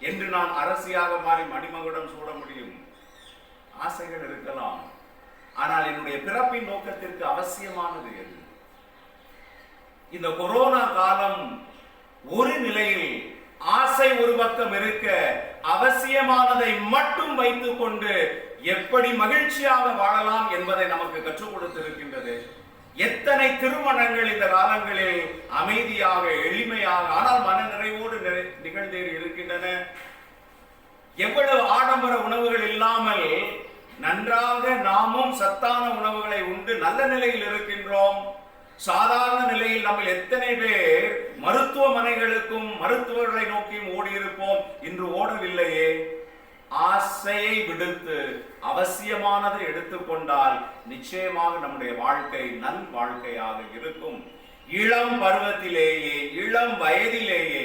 என்று நான் அரசியாக மாறி மணிமகுடம் சூட முடியும், ஆசைகள் இருக்கலாம். ஆனால் என்னுடைய பிறப்பின் நோக்கத்திற்கு அவசியமானது எது? இந்த கொரோனா காலம் ஒரு நிலையில் ஆசை ஒரு பக்கம் இருக்க, அவசியமானதை மட்டும் வைத்துக் கொண்டு எப்படி மகிழ்ச்சியாக வாழலாம் என்பதை நமக்கு கற்றுக் கொடுத்திருக்கின்றது. எத்தனை திருமணங்கள் இந்த காலங்களில் அமைதியாக, எளிமையாக, ஆனால் மன நிறைவோடு நிகழ்ந்தேறி இருக்கின்றன. எவ்வளவு ஆடம்பர உணவுகள் இல்லாமல் நன்றாக நாமும் சத்தான உணவுகளை உண்டு நல்ல நிலையில் இருக்கின்றோம். சாதாரண நிலையில் நம்ம எத்தனை பேர் மருத்துவமனைகளுக்கும் மருத்துவர்களை நோக்கியும் ஓடி இருப்போம், இன்று ஓடவில்லையே. ஆசையை விடுத்து அவசியமானதை எடுத்துக்கொண்டால் நிச்சயமாக நம்முடைய வாழ்க்கை நல் வாழ்க்கையாக இருக்கும். இளம் பருவத்திலேயே, இளம் வயதிலேயே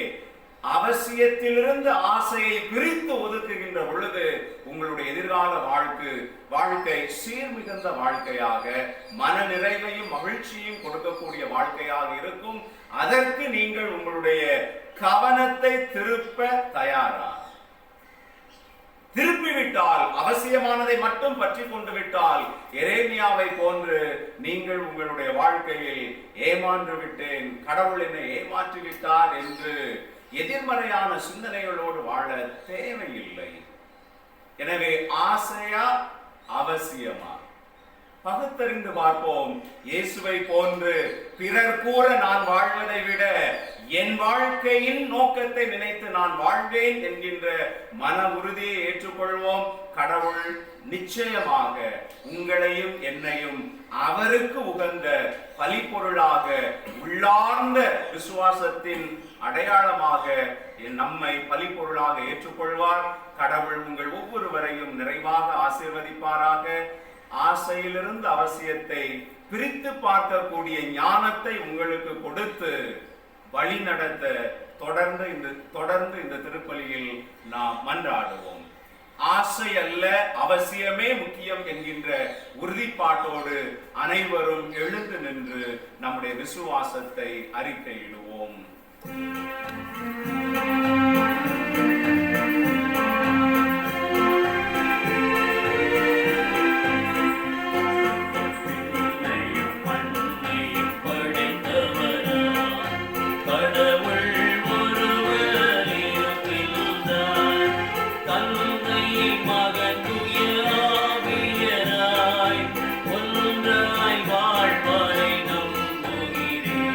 அவசியத்திலிருந்து ஆசையை பிரித்து ஒதுக்குகின்ற பொழுது உங்களுடைய எதிர்கால வாழ்க்கை சீர்மிகுந்த வாழ்க்கையாக, மன நிறைவையும் மகிழ்ச்சியும் கொடுக்கக்கூடிய வாழ்க்கையாக இருக்கும். அதற்கு நீங்கள் உங்களுடைய கவனத்தை திருப்ப தயாரா? திருப்பிவிட்டால், அவசியமானதை மட்டும் பற்றி கொண்டு விட்டால், எரேமியாவை போன்று நீங்கள் உங்களுடைய வாழ்க்கையில் ஏமாந்து விட்டேன், கடவுள் என்னை ஏமாற்றி விட்டார் என்று எதிர்மறையான சிந்தனைகளோடு வாழ தேவையில்லை. எனவே ஆசையா அவசியமா? பகுத்தறிந்து பார்ப்போம். இயேசுவை போன்று பிறர் கூற நான் வாழ்வதை விட என் வாழ்க்கையின் நோக்கத்தை நினைத்து நான் வாழ்வேன் என்கின்ற மன உறுதியை ஏற்றுக்கொள்வோம். கடவுள் நிச்சயமாக உங்களையும் என்னையும் அவருக்கு உகந்த பலிப்பொருளாக, உள்ளார்ந்த விசுவாசத்தின் அடையாளமாக நம்மை பலிப்பொருளாக ஏற்றுக்கொள்வார். கடவுள் உங்கள் ஒவ்வொருவரையும் நிறைவாக ஆசீர்வதிப்பாராக. ஆசையிலிருந்து அவசியத்தை பிரித்து பார்க்கக்கூடிய ஞானத்தை உங்களுக்கு கொடுத்து வழி நடத்த தொடர்ந்து இந்த திருப்பலியில் நாம் மன்றாடுவோம். ஆசை அல்ல, அவசியமே முக்கியம் என்கின்ற உறுதிப்பாட்டோடு அனைவரும் எழுந்து நின்று நம்முடைய விசுவாசத்தை அறிக்கையிடுவோம்.
வாழ்வாரை நம்புகிறேன்.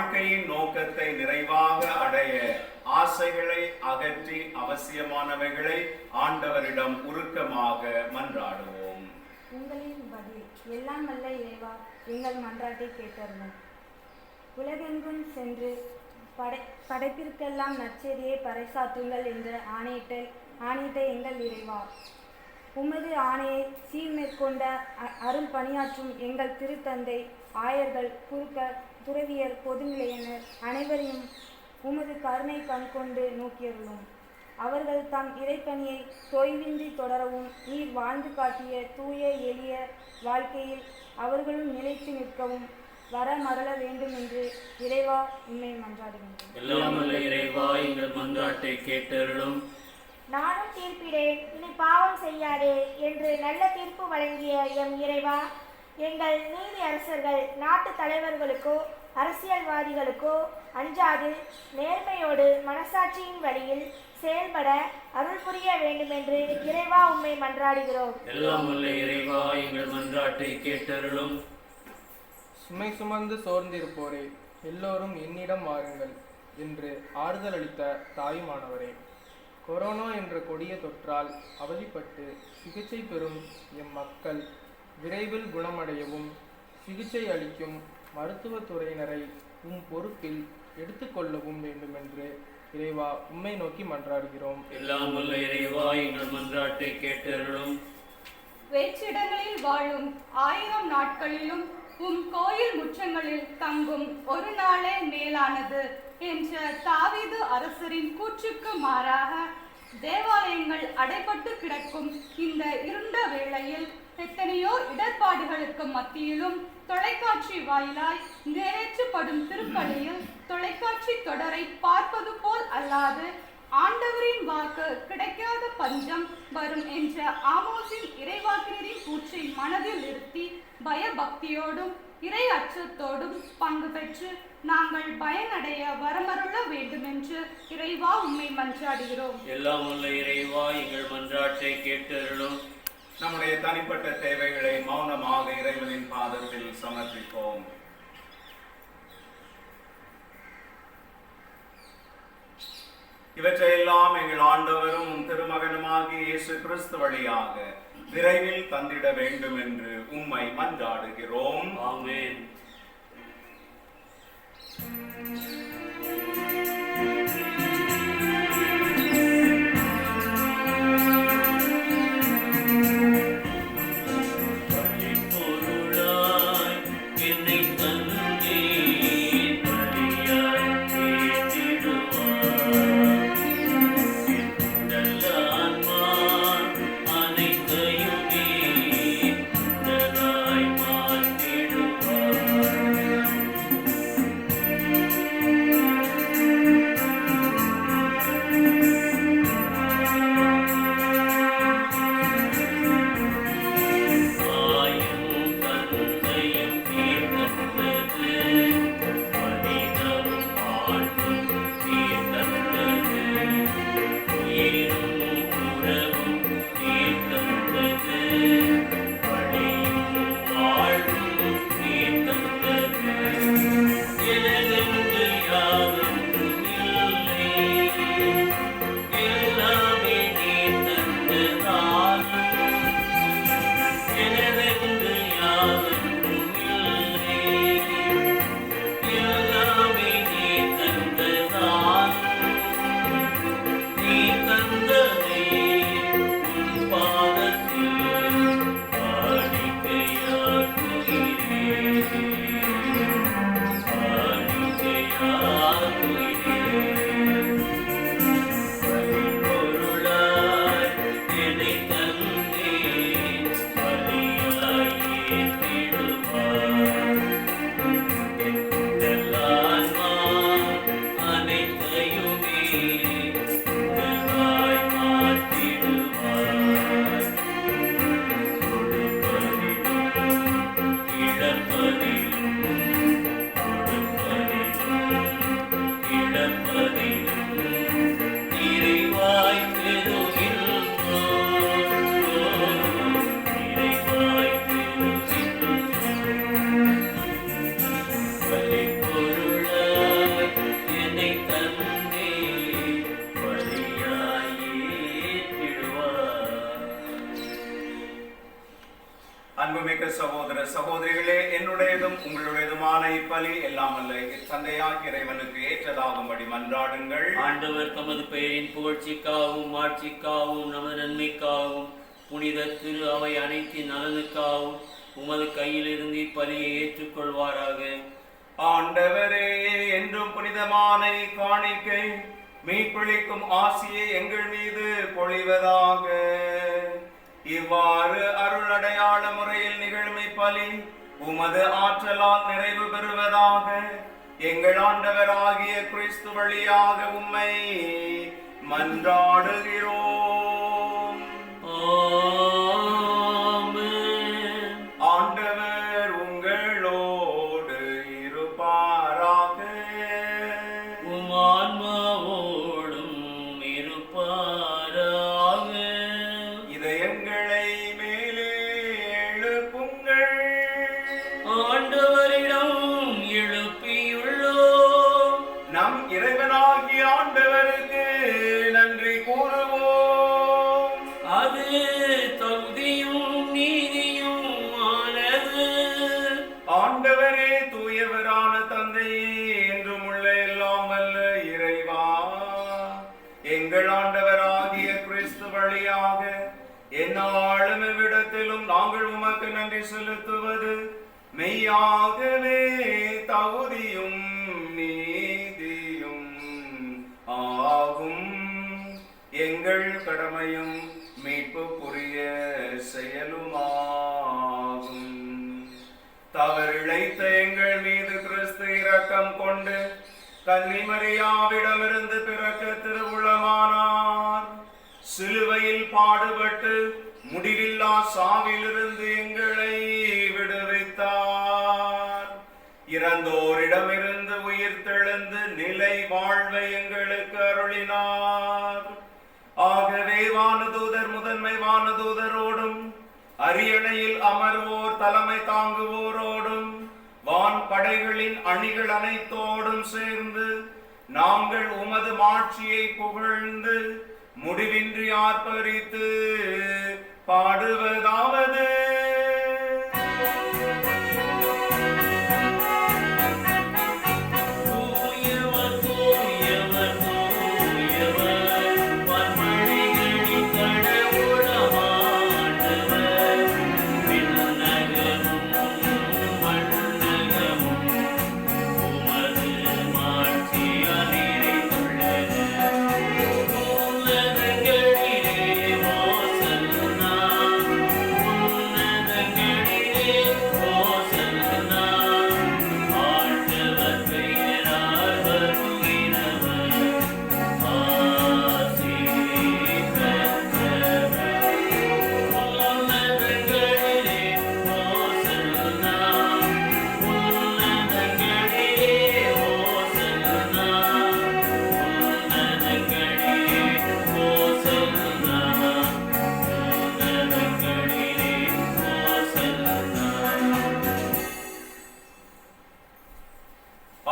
வாழ்க்கையின் நோக்கத்தை நிறைவாக அடைய ஆசைகளை அகற்றி அவசியமானவைகளை ஆண்டவரிடம் உருக்கமாக மன்றாடுவோம்.
உங்களின் பதில் எல்லாம் வல்ல இறைவா, எங்கள் மன்றாட்டை கேட்டருளும். உலகெங்கும் சென்று படைப்பிற்கெல்லாம் நற்செய்தியை பறைசாற்றுங்கள் என்று ஆணையிட்ட எங்கள் இறைவா, உமது ஆணையை சீர்மேற்கொண்ட அருள் பணியாற்றும் எங்கள் திருத்தந்தை, ஆயர்கள், குருக்கள், துறவியர், பொதுநிலையினர் அனைவரையும் உமது கருணை கண்கொண்டு நோக்கியருளும். அவர்கள் தம் இறைப்பணியை தொய்வின்றி தொடரவும் நீர் வாழ்ந்து காட்டிய தூய எளிய வாழ்க்கையில் அவர்களும் நிலைத்து நிற்கவும் வர மரள வேண்டும் என்று இறைவா உம்மை மன்றாடுகின்றோம்.
எல்லாம் வல்ல இறைவா, எங்கள் மன்றாட்டை கேட்டருளும்.
நானும் தீர்ப்பிடேன், இனி பாவம் செய்யாதே என்று நல்ல தீர்ப்பு வழங்கிய எம் இறைவா, எங்கள் நீதி அரசர்கள் நாட்டு தலைவர்களுக்கோ அரசியல்வாதிகளுக்கோ அஞ்சாது நேர்மையோடு மனசாட்சியின் வழியில் செயல்பட அருள் புரிய வேண்டுமென்று இறைவா உம்மை மன்றாடுகிறோம்.
எல்லாம் வல்ல இறைவா, எங்கள் மன்றாட்டை கேட்டருளும்.
சுமை சுமந்து சோர்ந்திருப்போரே, எல்லோரும் என்னிடம் வாருங்கள் என்று ஆறுதல் அளித்த தாயுமானவரே, கொரோனா என்ற கொடிய தொற்றால் அவதிப்பட்டு சிகிச்சை பெறும் எம் மக்கள் விரைவில் குணமடையவும் சிகிச்சை அளிக்கும் மருத்துவத்துறையினரை உம் பொறுப்பில் எடுத்துக்கொள்ளவும் வேண்டுமென்று இறைவா உம்மை நோக்கி மன்றாடுகிறோம்.
எல்லாம் வல்ல இறைவா, எங்கள் மன்றாட்டை கேட்டருளும்.
வேற்றிடங்களில் வாழும் 1000 நாட்களிலும் உம் கோயில் முற்றங்களில் தங்கும் ஒரு நாளே மேலானது என்ற தாவீது அரசரின் கூற்றுக்கு மாறாக தேவாலயங்கள் அடைபட்டு கிடக்கும் இந்த இருண்ட வேளையில் எத்தனையோ இடர்பாடுகளுக்கு மத்தியிலும் தொலைக்காட்சி வாயிலாய் நிறைவேற்றப்படும் திருப்பலியில் தொலைக்காட்சி தொடரை பார்ப்பது போல் அல்லாது ஆண்டவரின் வாக்கு கிடைக்காத பஞ்சம் வரும் என்ற ஆமோஸின் இறைவாக்கினரின் கூற்றை மனதில் நிறுத்தி பயபக்தியோடும் இறை அச்சத்தோடும் பங்கு பெற்று நாங்கள் பயனடைய வரமருள வேண்டுமென்று இறைவா உம்மை மன்றாடுகிறோம்.
எல்லாம் வல்ல இறைவா, எங்கள் மன்றாட்டை கேட்டருளும்.
நம்முடைய தனிப்பட்ட தேவைகளை மௌனமாக இறைவனின் பாதத்தில் சமர்ப்பிப்போம். இவற்றையெல்லாம் எங்கள் ஆண்டவரும் திருமகனுமாகிய இயேசு கிறிஸ்து வழியாக விரைவில் தந்திட வேண்டும் என்று உம்மை மன்றாடுகிறோம்.
ஆமென்.
ஆமென்.
அன்புமிக்க சகோதர சகோதரிகளே, என்னுடையதும் உங்களுடையதுமான இப்பலி எல்லாம் அல்ல தந்தையாகிய இறைவனுக்கு ஏற்றதாகும்படி மன்றாடுங்கள்.
ஆண்டவர் தமது பெயரின் புகழ்ச்சிக்காகவும் ஆட்சிக்காகவும் நமது நன்மைக்காகவும் புனித திரு அவை அனைத்தின் நலனுக்காகவும் உமது கையிலிருந்து இப்பலியை ஏற்றுக்கொள்வாராக.
ஆண்டவரே, என்றும் புனிதமான காணிக்கை மீட்பளிக்கும் ஆசியை எங்கள் மீது பொழிவதாக. இவ்வாறு அருள் அடையாள முறையில் நிகழ்மை பலி உமது ஆற்றலால் நிறைவு பெறுவதாக. எங்கள் ஆண்டவராகிய கிறிஸ்து வழியாக உம்மை மன்றாடுகிறோம். ஆண்டவர் உங்களோடு இருப்பாராக.
உம் ஆன்மாவோடும் இருப்பாராக.
இதயங்களை மேலே எழுப்புங்கள்.
ஆண்டவரிடம் எழுப்பியுள்ளோம்.
நம் இறைவனாகிய ஆண்டவருக்கு நன்றி கூறுவோம்.
அது தகுதியும் நீதியும் ஆனது.
ஆண்டவரே, தூயவரான தந்தையே, என்றும் உள்ள எல்லாம் வல்ல இறைவா, எங்கள் ஆண்டவராகிய கிறிஸ்து வழியாக எந்நாளும் எவ்விடத்திலும் நாங்கள் உமக்கு நன்றி செலுத்துவது மெய்யாகவே தகுதியும் நீதியும் ஆகும். எங்கள் கடமையும் மீட்புக்குரிய செயலுமாகும். தவறிழைத்த எங்கள் மீது கிறிஸ்து இரக்கம் கொண்டு கன்னிமரியாவிடமிருந்து பிறக்க திருவுளமானார். சிலுவையில் பாடுபட்டு முடிவில்லா சாவிலிருந்து எங்களை விடுவித்தார். இறந்தோரிடமிருந்து உயிர் தெழுந்து நிலை வாழ்வை எங்களுக்கு அருளினார். ஆகவே வானதூதர் முதன்மை வானதூதரோடும் அரியணையில் அமர்வோர் தலைமை தாங்குவோரோடும் வான் படைகளின் அணிகள் அனைத்தோடும் சேர்ந்து நாங்கள் உமது மாட்சியை புகழ்ந்து முடிவின்றி ஆர்ப்பரித்து பாடுவதாவது.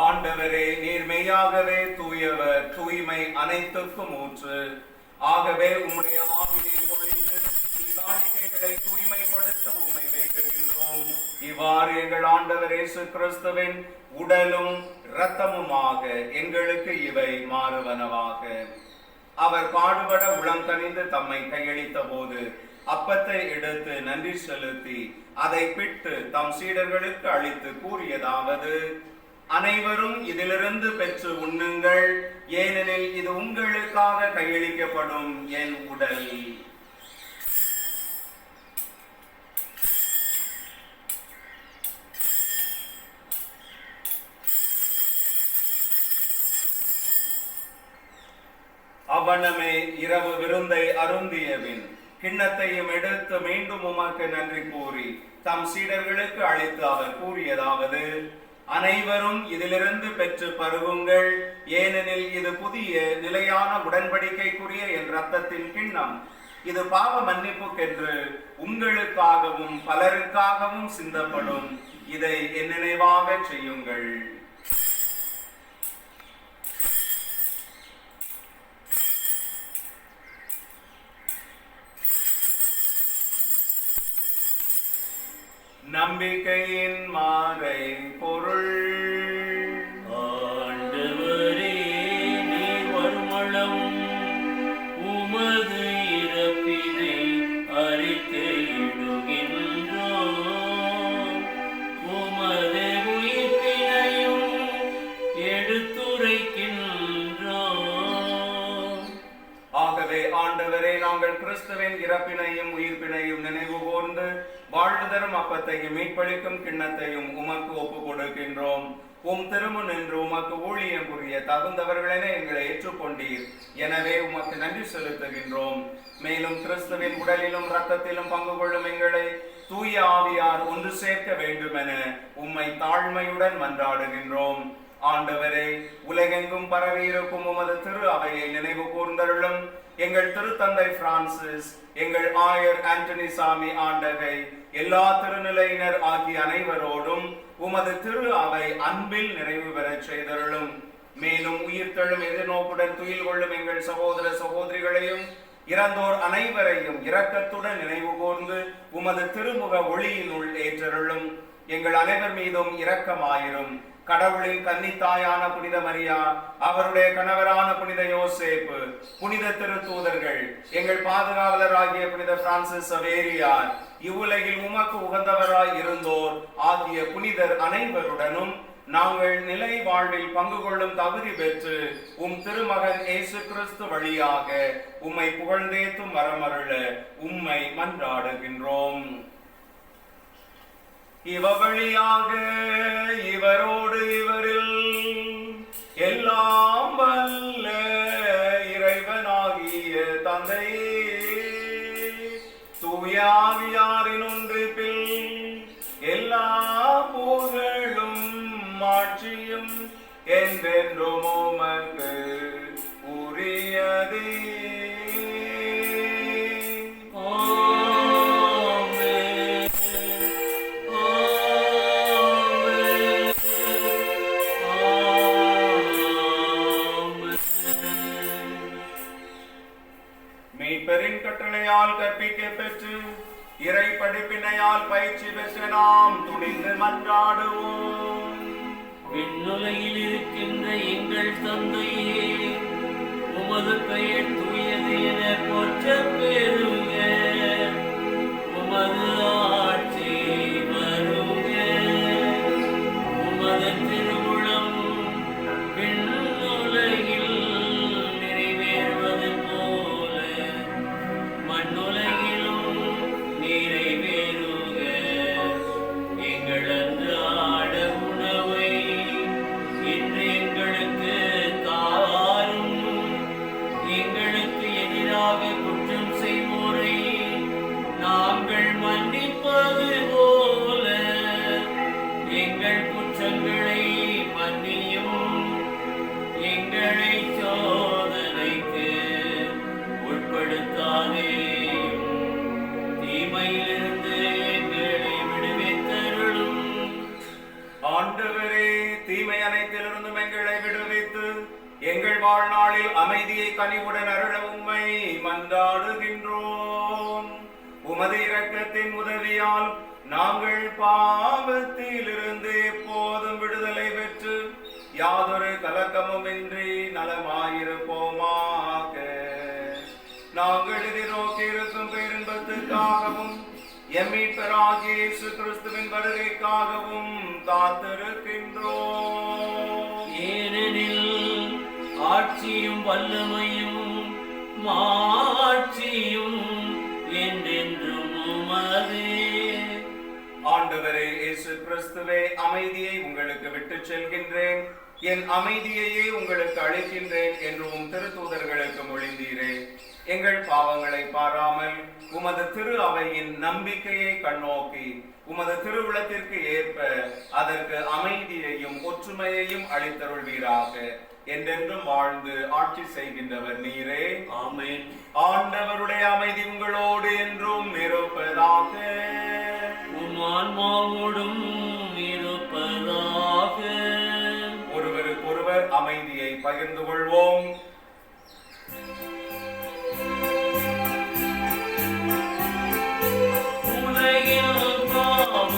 ஆண்டவரே, நீர் மெய்யாகவே தூயவர், தூய்மை அனைத்துக்கும் ஊற்று. ஆகவே உம்முடைய ஆவியை பொழிந்து இக்காணிக்கைகளை தூய்மைப்படுத்த உம்மை வேண்டுகின்றோம். இவ்வாறு எங்கள் ஆண்டவர் இயேசு கிறிஸ்துவின் உடலும் இரத்தமுமாக எங்களுக்கு இவை மாறுவனவாக. அவர் பாடுபட உளம் கனிந்து தம்மை கையளித்த போது அப்பத்தை எடுத்து நன்றி செலுத்தி அதை பிட்டு தம் சீடர்களுக்கு அளித்து கூறியதாவது: அனைவரும் இதிலிருந்து பெற்று உண்ணுங்கள், ஏனெனில் இது உங்களுக்காக கையளிக்கப்படும் என் உடல். அவனமே இரவு விருந்தை அருந்தியபின் கிண்ணத்தையும் எடுத்து மீண்டும் உமக்கு நன்றி கூறி தம் சீடர்களுக்கு அளித்து அவர் கூறியதாவது: அனைவரும் இதிலிருந்து பெற்று பருகுங்கள், ஏனெனில் இது புதிய நிலையான உடன்படிக்கைக்குரிய என் இரத்தத்தின் கிண்ணம். இது பாவ மன்னிப்புக்கென்று உங்களுக்காகவும் பலருக்காகவும் சிந்தப்படும். இதை என் நினைவாக செய்யுங்கள். நம்பிக்கையின் மாறை பொருள்.
ஆண்டவரே, நீர் வருமளவும் உமது இறப்பினை அறிக்கையிடுகின்றோம், உமது உயிர்ப்பினையும் எடுத்துரைக்கின்றோம்.
ஆகவே ஆண்டவரே, நாங்கள் கிறிஸ்துவின் இறப்பினையும் உயிர்ப்பினையும் நினைவு கூர்ந்து வாழ்வு தரும் அப்பத்தையும் மீட்பளிக்கும் கிண்ணத்தையும் உமக்கு ஒப்பு கொடுக்கின்றோம். உம் திருமுன் நின்று உமக்கு ஊழியம் புரிய தகுந்தவர்களென எங்களை ஏற்றுக்கொண்டீர். எனவே உமக்கு நன்றி செலுத்துகின்றோம். மேலும் கிறிஸ்துவின் உடலிலும் இரத்தத்திலும் பங்கு கொள்ளும் எங்களை தூய ஆவியார் ஒன்று சேர்க்க வேண்டுமென உம்மை தாழ்மையுடன் மன்றாடுகின்றோம். ஆண்டவரே, உலகெங்கும் பரவி இருக்கும் உமது திரு அவையை நினைவு கூர்ந்தருளும். எங்கள் திருத்தந்தை பிரான்சிஸ், எங்கள் ஆயர் ஆண்டனி சாமி ஆண்டகை, எல்லா திருநிலையினர் ஆகிய அனைவரோடும் உமது திரு அவை அன்பில் நிறைவு பெறச் செய்தருளும். மேலும் உயிர்த்தெழும் எதிர்நோக்குடன் துயில் கொள்ளும் எங்கள் சகோதர சகோதரிகளையும் இறந்தோர் அனைவரையும் இரக்கத்துடன் நினைவு கூர்ந்து உமது திருமுக ஒளியினுள் ஏற்றருளும். எங்கள் அனைவர் மீதும் இரக்கமாயிரும். கடவுளின் கன்னித்தாயான புனித மரியா, அவருடைய கணவரான புனித யோசேப்பு, புனித திருத்தூதர்கள், எங்கள் பாதுகாவலராகிய புனித பிரான்சிஸ் சவேரியார், இவ்வுலகில் உமக்கு உகந்தவராய் இருந்தோர் ஆகிய புனிதர் அனைவருடனும் நாங்கள் நிலை வாழ்வில் பங்கு கொள்ளும் தகுதி பெற்று உம் திருமகன் இயேசு கிறிஸ்து வழியாக உம்மை புகழ்ந்தேத்தும் வரமருள உம்மை மன்றாடுகின்றோம். இவ வழியாக இவரோடு இவரில் எல்லாம் வல்ல இறைவனாகிய தந்தையே, தூய ஆவியாரின் ஒன்றிப்பில் எல்லா புகழும் மாட்சியும் என்றென்றும் உமக்கு உரியதே. மீட்பரின் கட்டளையால் கற்பிக்க பெற்று இறை படிப்பினையால் பயிற்சி பெற்ற நாம் துணிந்து மன்றாடுவோம்.
விண்ணுலகில் இருக்கின்ற எங்கள் தந்தையே, உமது பெயர் தூயது என போற்றப் பெறுக. உமது ஆட்சி வருக. உமது திருவுளம் விண்ணுலகில் நிறைவேறுவது போல மண்ணுலகிலும் நிறைவேறுக. எங்கள் அன்றாட உணவை இன்று எங்களுக்கு தாரும். எங்களுக்கு எதிராக குற்றம் செய்வோரை நாங்கள் மன்னிப்பது போல எங்கள் குற்றங்களை மன்னியும். எங்களை சோதனைக்கு உட்படுத்தாதேயும், தீமையிலிருந்து எங்களை விடுவித்தருளும்.
ஆண்டவரே, தீமை அனைத்திலிருந்தும் எங்களை விடுவித்து எங்கள் வாழ்நாளில் அமைதியை கனிவுடன் அருள உம்மை மன்றாடுகின்றோம். உமது இரக்கத்தின் உதவியால் நாங்கள் பாவத்திலிருந்து எப்போதும் விடுதலை பெற்று யாதொரு கலக்கமுமின்றி நலமாயிருப்போமாக. நாங்கள் எதிர்நோக்கி இருக்கும் பேரின்பத்துக்காகவும் எம் மீட்பராகிய இயேசு கிறிஸ்துவின் வருகைக்காகவும் காத்திருக்கின்றோம்.
ஏனெனில் ஆட்சியும் வல்லமையும் மாட்சியும் என்றென்றும் உமதே.
ஆண்டவரே இயேசு கிறிஸ்துவே, அமைதியை உங்களுக்கு விட்டுச் செல்கின்றேன், என் அமைதியையே உங்களுக்கு அளிக்கின்றேன் என்று உம் திருத்தூதர்களுக்கு மொழிந்தீரே. எங்கள் பாவங்களை பாராமல் உமது திரு அவையின் நம்பிக்கையை கண்ணோக்கி உமது திருவுளத்திற்கு ஏற்ப அதற்கு அமைதியையும் ஒற்றுமையையும் அளித்தருள்வீராக. என்றென்றும் வாழ்ந்து ஆட்சி செய்கின்றவர் நீரே.
ஆமென்.
ஆண்டவருடைய அமைதி உங்களோடு என்றும் இருப்பதாக.
உம் ஆன்மாவோடும் இருப்பதாக.
ஒருவருக்கொருவர் அமைதியை பகிர்ந்து கொள்வோம்.
உலகில் பாவம்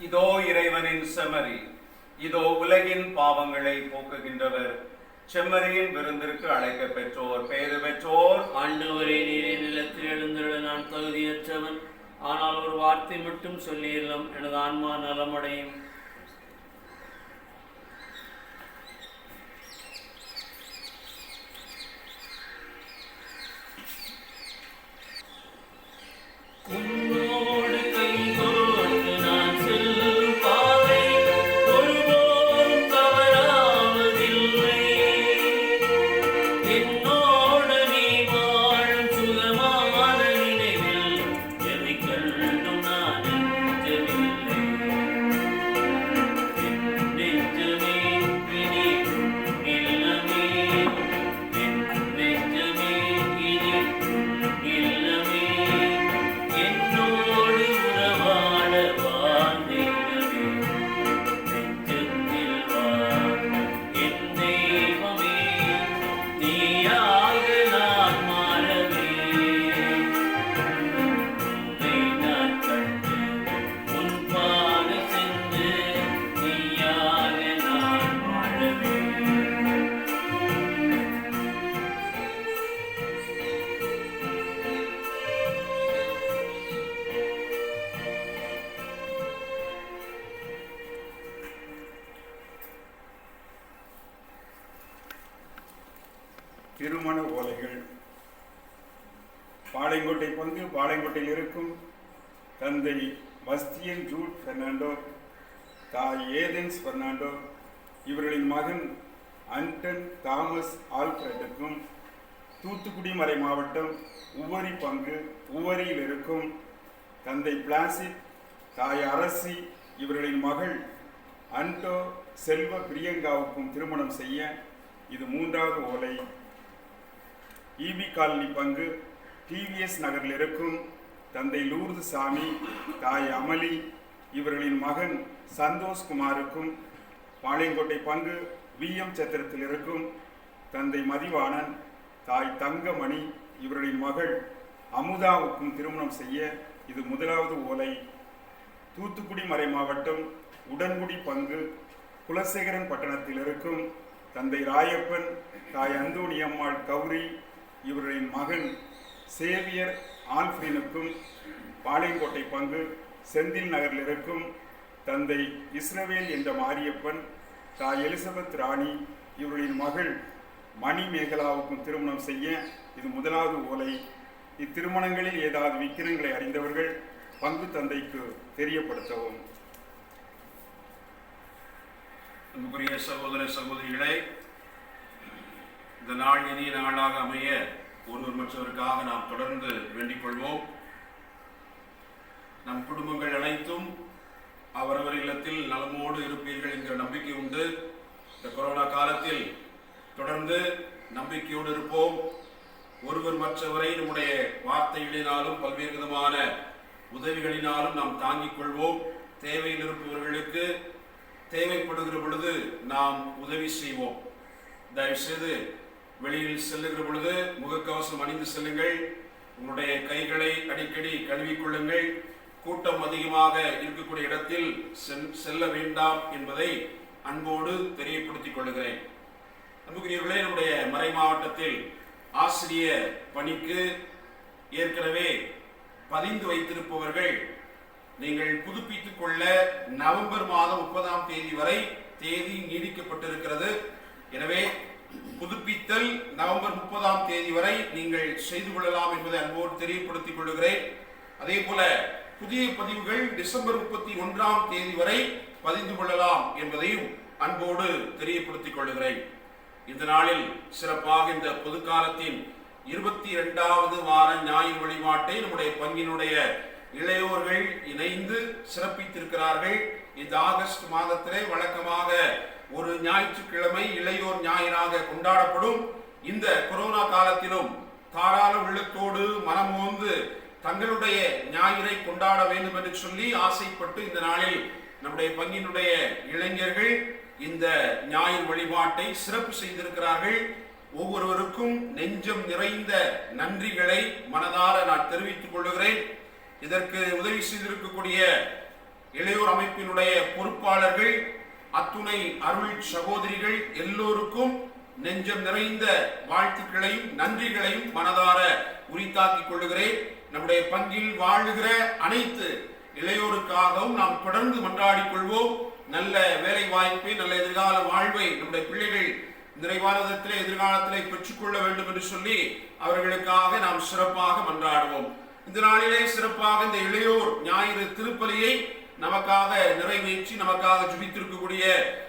இதோ இறைவனின் செம்மறி, இதோ உலகின் பாவங்களை போக்குகின்றவர். செம்மறியின் விருந்திற்கு அழைக்க பெற்றோர் பேறு பெற்றோர்.
ஆண்டவரே, நீரே நிலத்தில் எழுந்திருட நான் தகுதியற்றவன், ஆனால் ஒரு வார்த்தை மட்டும் சொல்லிடலாம், எனது ஆன்மா நலமடையும்.
திருமண ஓலைகள். பாளையங்கோட்டை பங்கு பாளையங்கோட்டையில் இருக்கும் தந்தை மஸ்தியன் ஜூட் பெர்னாண்டோ, தாய் ஏதென்ஸ் பெர்னாண்டோ, இவர்களின் மகன் அன்டன் தாமஸ் ஆல்ஃபிரட்டுக்கும், தூத்துக்குடி மறை மாவட்டம் உவரி பங்கு உவரியில் இருக்கும் தந்தை பிளாசிட், தாய் அரசி, இவர்களின் மகள் அன்டோ செல்வ பிரியங்காவுக்கும் திருமணம் செய்ய இது 3வது ஓலை. ஈபி காலனி பங்கு டிவிஎஸ் நகரில் இருக்கும் தந்தை லூர்து சாமி, தாய் அமளி, இவர்களின் மகன் சந்தோஷ்குமாருக்கும், பாளையங்கோட்டை பங்கு விஎம் சத்திரத்தில் இருக்கும் தந்தை மதிவாணன், தாய் தங்கமணி, இவர்களின் மகள் அமுதாவுக்கும் திருமணம் செய்ய இது 1வது ஓலை. தூத்துக்குடி மறை மாவட்டம் உடன்குடி பங்கு குலசேகரன் பட்டணத்தில் இருக்கும் தந்தை ராயப்பன், தாய் அந்தோணியம்மாள் கௌரி, இவர்களின் மகன் சேவியர் ஆல்ஃபினுக்கும், பாளையங்கோட்டை பங்கு செந்தில் நகரில் இருக்கும் தந்தை இஸ்ரவேல் என்ற மாரியப்பன், தாய் எலிசபெத் ராணி, இவர்களின் மகள் மணிமேகலாவுக்கும் திருமணம் செய்ய இது 1வது ஓலை. இத்திருமணங்களில் ஏதாவது விக்கிரங்களை அறிந்தவர்கள் பங்கு தந்தைக்கு தெரியப்படுத்தவும்.
அன்புக்குரிய சகோதர சகோதரிகளே, இந்த நாள் இனிய நாளாக அமைய ஒருவர் மற்றவருக்காக நாம் தொடர்ந்து வேண்டிக் கொள்வோம். நம் குடும்பங்கள் அனைத்தும் அவரவர் இல்லத்தில் நலமோடு இருப்பீர்கள் என்கிற நம்பிக்கை உண்டு. இந்த கொரோனா காலத்தில் தொடர்ந்து நம்பிக்கையோடு இருப்போம். ஒருவர் மற்றவரை நம்முடைய வார்த்தைகளினாலும் பல்வேறு விதமான உதவிகளினாலும் நாம் தாங்கிக் கொள்வோம். தேவையில் இருப்பவர்களுக்கு தேவைப்படுகிற பொழுது நாம் உதவி செய்வோம். தயவுசெய்து வெளியில் செல்லுகிற பொழுது முகக்கவசம் அணிந்து செல்லுங்கள். உங்களுடைய கைகளை அடிக்கடி கழுவிக்கொள்ளுங்கள். கூட்டம் அதிகமாக இருக்கக்கூடிய இடத்தில் செல்ல வேண்டாம் என்பதை அன்போடு தெரியப்படுத்திக் கொள்கிறேன். அன்புக்குரியவர்களே, நம்முடைய மறை மாவட்டத்தில் ஆசிரிய பணிக்கு ஏற்கனவே பதிந்து வைத்திருப்பவர்கள் நீங்கள் புதுப்பித்துக் கொள்ள நவம்பர் மாதம் 30ஆம் தேதி வரை தேதி நீடிக்கப்பட்டிருக்கிறது. எனவே புதுப்பித்தல் நவம்பர் 30ஆம் தேதி வரை நீங்கள் செய்து கொள்ளலாம் என்பதை அன்போடு தெரியப்படுத்திக் கொள்கிறேன். அதே போல புதிய பதிவுகள் டிசம்பர் 31ஆம் தேதி வரை பதிந்து கொள்ளலாம் என்பதையும் அன்போடு தெரியப்படுத்திக் கொள்கிறேன். இந்த நாளில் சிறப்பாக இந்த பொது காலத்தின் 22வது வார ஞாயிறு வழிபாட்டை நம்முடைய பங்கினுடைய இளையோர்கள் இணைந்து சிறப்பித்திருக்கிறார்கள். இந்த ஆகஸ்ட் மாதத்திலே வழக்கமாக ஒரு ஞாயிற்றுக்கிழமை இளையோர் ஞாயிறாக கொண்டாடப்படும். இந்த கொரோனா காலத்திலும் தாராள உள்ளத்தோடு மனமோந்து தங்களுடைய ஞாயிறை கொண்டாட வேண்டும் என்று சொல்லி ஆசைப்பட்டு இந்த நாளில் நம்முடைய பங்கினுடைய இளைஞர்கள் இந்த ஞாயிறு வழிபாட்டை சிறப்பு செய்திருக்கிறார்கள். ஒவ்வொருவருக்கும் நெஞ்சம் நிறைந்த நன்றிகளை மனதார நான் தெரிவித்துக் கொள்கிறேன். இதற்கு உதவி செய்திருக்கக்கூடிய
இளையோர் அமைப்பினுடைய பொறுப்பாளர்கள், அத்துணை அருள் சகோதரிகள் எல்லோருக்கும் நெஞ்சம் நிறைந்த வாழ்த்துக்களையும் நன்றிகளையும் மனதார உரித்தாக்கிக் கொள்ளுகிறேன். நம்முடைய பங்கில் வாழுகிற அனைத்து இளையோருக்காகவும் நாம் தொடர்ந்து மன்றாடிக் கொள்வோம். நல்ல வேலை வாய்ப்பை, நல்ல எதிர்கால வாழ்வை நம்முடைய பிள்ளைகள் நிறைவான விதத்திலே எதிர்காலத்திலே பெற்றுக்கொள்ள வேண்டும் என்று சொல்லி அவர்களுக்காக நாம் சிறப்பாக மன்றாடுவோம். இந்த நாளிலே சிறப்பாக இந்த இளையோர் ஞாயிறு திருப்பலியை நமக்காக நிறைவேற்றி நமக்காக ஜெபித்திருக்கக்கூடிய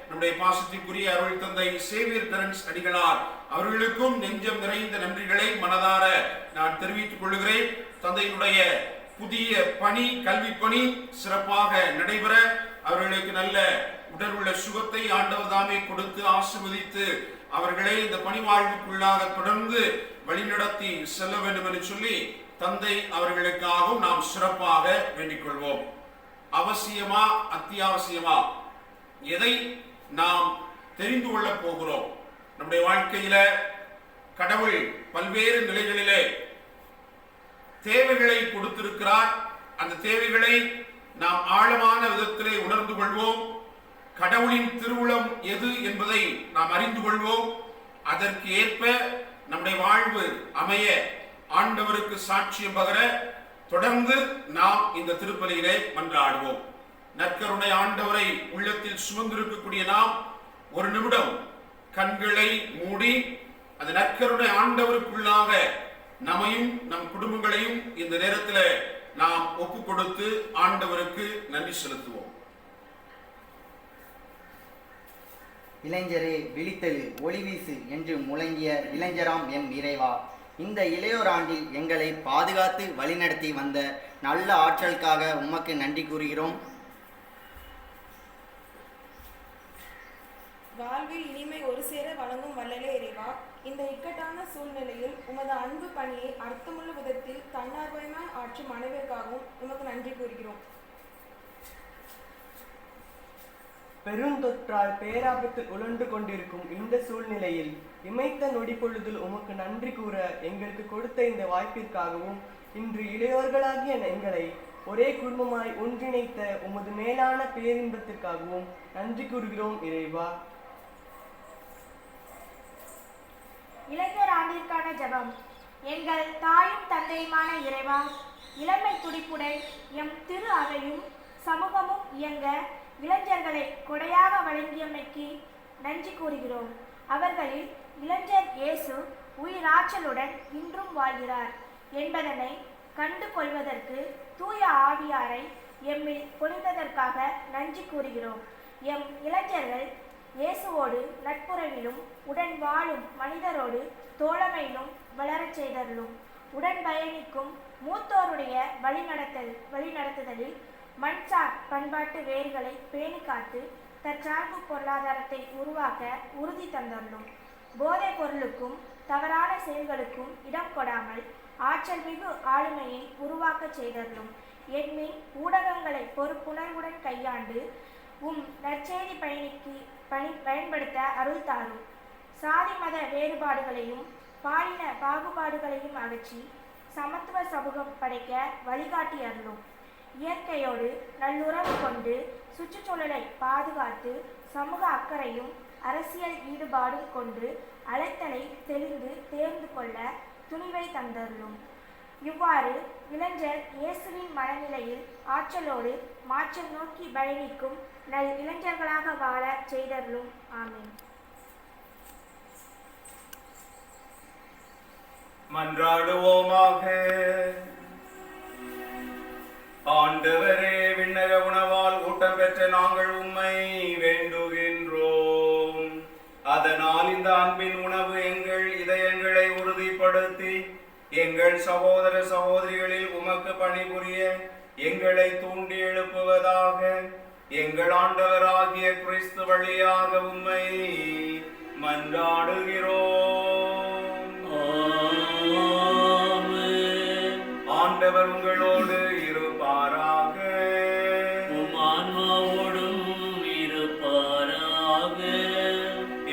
நம்முடைய பாசத்திற்குரிய அருள் தந்தை சேவியர் தெரன்ஸ் அடிகளார் அவர்களுக்கும் நெஞ்சம் நிறைந்த நன்றிகளை மனதார நான் தெரிவித்துக் கொள்கிறேன். தந்தையினுடைய புதிய பணி, கல்வி பணி சிறப்பாக நடைபெற அவர்களுக்கு நல்ல உடல் உள்ள சுகத்தை ஆண்டவர் தாமே கொடுத்து ஆசீர்வதித்து அவர்களை இந்த பணி வாழ்வுக்குள்ளாக தொடர்ந்து வழிநடத்தி செல்ல வேண்டும் என்று சொல்லி தந்தை அவர்களுக்காகவும் நாம் சிறப்பாக வேண்டிக் கொள்வோம். அவசியமா அத்தியாவசியமா எதை நாம் தெரிந்து கொள்ள போகிறோம்? நம்முடைய வாழ்க்கையில கடவுள் பல்வேறு நிலைகளிலே தேவைகளை கொடுத்திருக்கிறார். அந்த தேவைகளை நாம் ஆழமான விதத்திலே உணர்ந்து கொள்வோம். கடவுளின் திருவுளம் எது என்பதை நாம் அறிந்து கொள்வோம். அதற்கு ஏற்ப நம்முடைய வாழ்வு அமைய ஆண்டவருக்கு சாட்சியம் பகர தொடர்ந்து நாம் இந்த திருப்பலியிலே மன்றாடுவோம். நற்கருணை ஆண்டவரை உள்ளத்தில் சுமந்திருக்கக்கூடிய நாம் ஒரு நிமிடம் கண்களை மூடி அந்த நற்கருணை ஆண்டவருக்குள்ளாக நம்மையும் நம் குடும்பங்களையும் இந்த நேரத்தில் நாம் ஒப்பு கொடுத்து ஆண்டவருக்கு நன்றி செலுத்துவோம்.
இளைஞரே விழித்தெழு, ஒளிவீசு என்று முழங்கிய இளைஞராம் எம் இறைவா, இந்த இளையோர் ஆண்டில் எங்களை பாதுகாத்து வழிநடத்தி வந்த நல்ல ஆற்றலுக்காக உமக்கு நன்றி கூறுகிறோம்.
வாழ்வில் இனிமை ஒரு சேர வழங்கும் வல்லலே இறைவா, இந்த இக்கட்டான சூழ்நிலையில் உமது அன்பு பணியை அர்த்தமுள்ள விதத்தில் தன்னார்வமாய் ஆற்றும் அனைவருக்காகவும் உமக்கு நன்றி கூறுகிறோம்.
பெருந்தொற்றால் பேராபத்தில் உழன்று கொண்டிருக்கும் இந்த சூழ்நிலையில் இமைத்த நொடி பொழுதில் உமக்கு நன்றி கூற எங்களுக்கு கொடுத்த இந்த வாய்ப்பிற்காகவும் இன்று இளையோர்களாகிய எங்களை ஒரே குடும்பமாய் ஒன்றிணைத்த உமது மேலான பேரின்பத்திற்காகவும் நன்றி கூறுகிறோம் இறைவா.
இளைஞர் ஆண்டிற்கான ஜெபம். எங்கள் தாயும் தந்தையுமான இறைவா, இளமை துடிப்புடன் எம் திரு அவையும் சமூகமும் இயங்க இளைஞர்களை கொடையாக வழங்கியமைக்கு நன்றி கூறுகிறோம். அவர்களில் இளைஞர் இயேசு உயிராற்றலுடன் இன்றும் வாழ்கிறார் என்பதனை கண்டு கொள்வதற்கு தூய ஆவியாரை எம்மில் பொழிந்ததற்காக நன்றி கூறுகிறோம். எம் இளைஞர்கள் இயேசுவோடு நட்புறவிலும் உடன் வாழும் மனிதரோடு தோழமையிலும் வளரச் செய்தருளும். உடன் பயணிக்கும் மூத்தோருடைய வழிநடத்துதலில் மண்சார் பண்பாட்டு வேர்களை பேணி காத்து தற்சார்பு பொருளாதாரத்தை உருவாக்க உறுதி தந்தருளும். போதைப் பொருளுக்கும் தவறான செயல்களுக்கும் இடம் கொடாமல் ஆற்றல் மிகு ஆளுமையை உருவாக்க செய்தருளும். எண்மின் ஊடகங்களை பொறுப்புணர்வுடன் கையாண்டு நற்செய்தி பயன்படுத்த அருள் தாரும். சாதி மத வேறுபாடுகளையும் பாலின பாகுபாடுகளையும் அகற்றி சமத்துவ சமூகம் படைக்க வழிகாட்டி அருளும். இயற்கையோடு நல்லுறவு கொண்டு சுற்றுச்சூழலை பாதுகாத்து சமூக அக்கறையும் அரசியல் ஈடுபாடும் கொண்டு அழைத்தலை தெளிந்து தேர்ந்து கொள்ள துணிவை தந்தருளும். இவ்வாறு இளைஞர் இயேசுவின் மனநிலையில் ஆற்றலோடு மாற்றம் நோக்கி பயணிக்கும் நல் இளைஞர்களாக வாழ செய்தருளும். ஆமீன்.
மன்றாடுவோமாக. ஆண்டவரே, விண்ணக உணவால் ஊட்டம் பெற்ற நாங்கள் உம்மை வேண்டுகின்றோம். அதனால் இந்த அன்பின் உணவு எங்கள் இதயங்களை உறுதிப்படுத்தி எங்கள் சகோதர சகோதரிகளில் உமக்கு பணிபுரிய எங்களை தூண்டி எழுப்புவதாக. எங்கள் ஆண்டவராகிய கிறிஸ்து வழியாக உம்மை மன்றாடுகிறோம். ஆண்டவர் உங்களோடு இருப்பாராக.
உம் ஆன்மாவோடும் இருப்பாராக.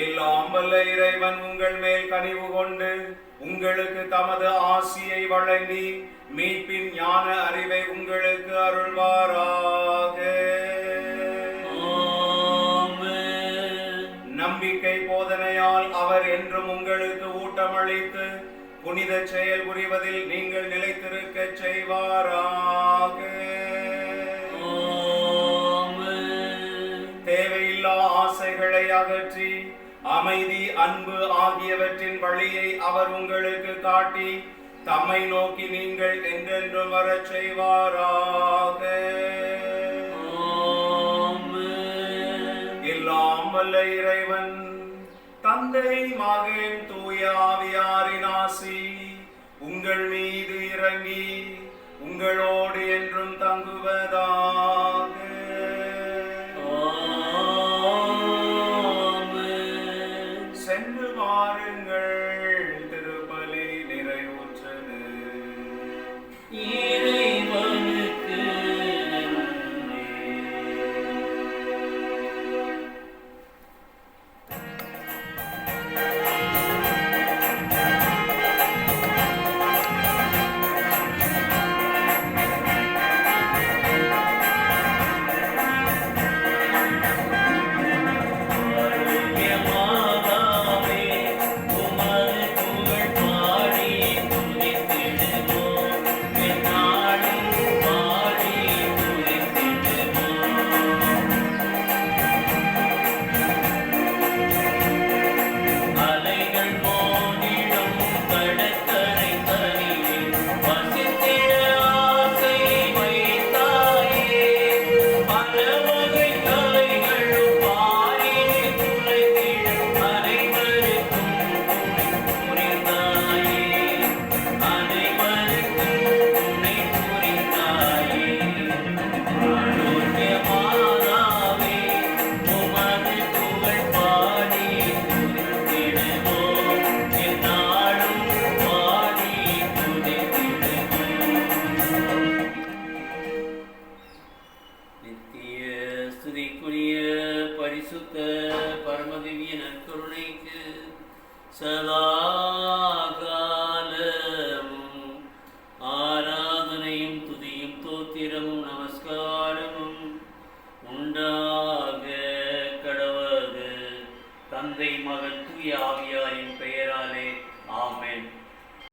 எல்லாம் வல்ல இறைவன் உங்கள் மேல் கனிவு கொண்டு உங்களுக்கு தமது ஆசியை வழங்கி மீட்பின் ஞான அறிவை உங்களுக்கு அருள்வாராக. புனித செயல் புரிவதில் நீங்கள் நிலைத்திருக்க செய்வாராக. தேவையில்லா ஆசைகளை அகற்றி அமைதி, அன்பு ஆகியவற்றின் வழியை அவர் உங்களுக்கு காட்டி தம்மை நோக்கி நீங்கள் என்றென்றும் வரச் செய்வாராக. எல்லாம் வல்ல இறைவன் தந்தை, மகன், தூய ஆவியாரின் ஆசி உங்கள் மீது இறங்கி உங்களோடு என்றும் தங்குவதாக. சென்று வாருங்கள், திருப்பலி நிறைவுற்றது.
இறைவனுக்கு தந்தை, மகன், தூய ஆவியாரின் பெயராலே ஆமென்.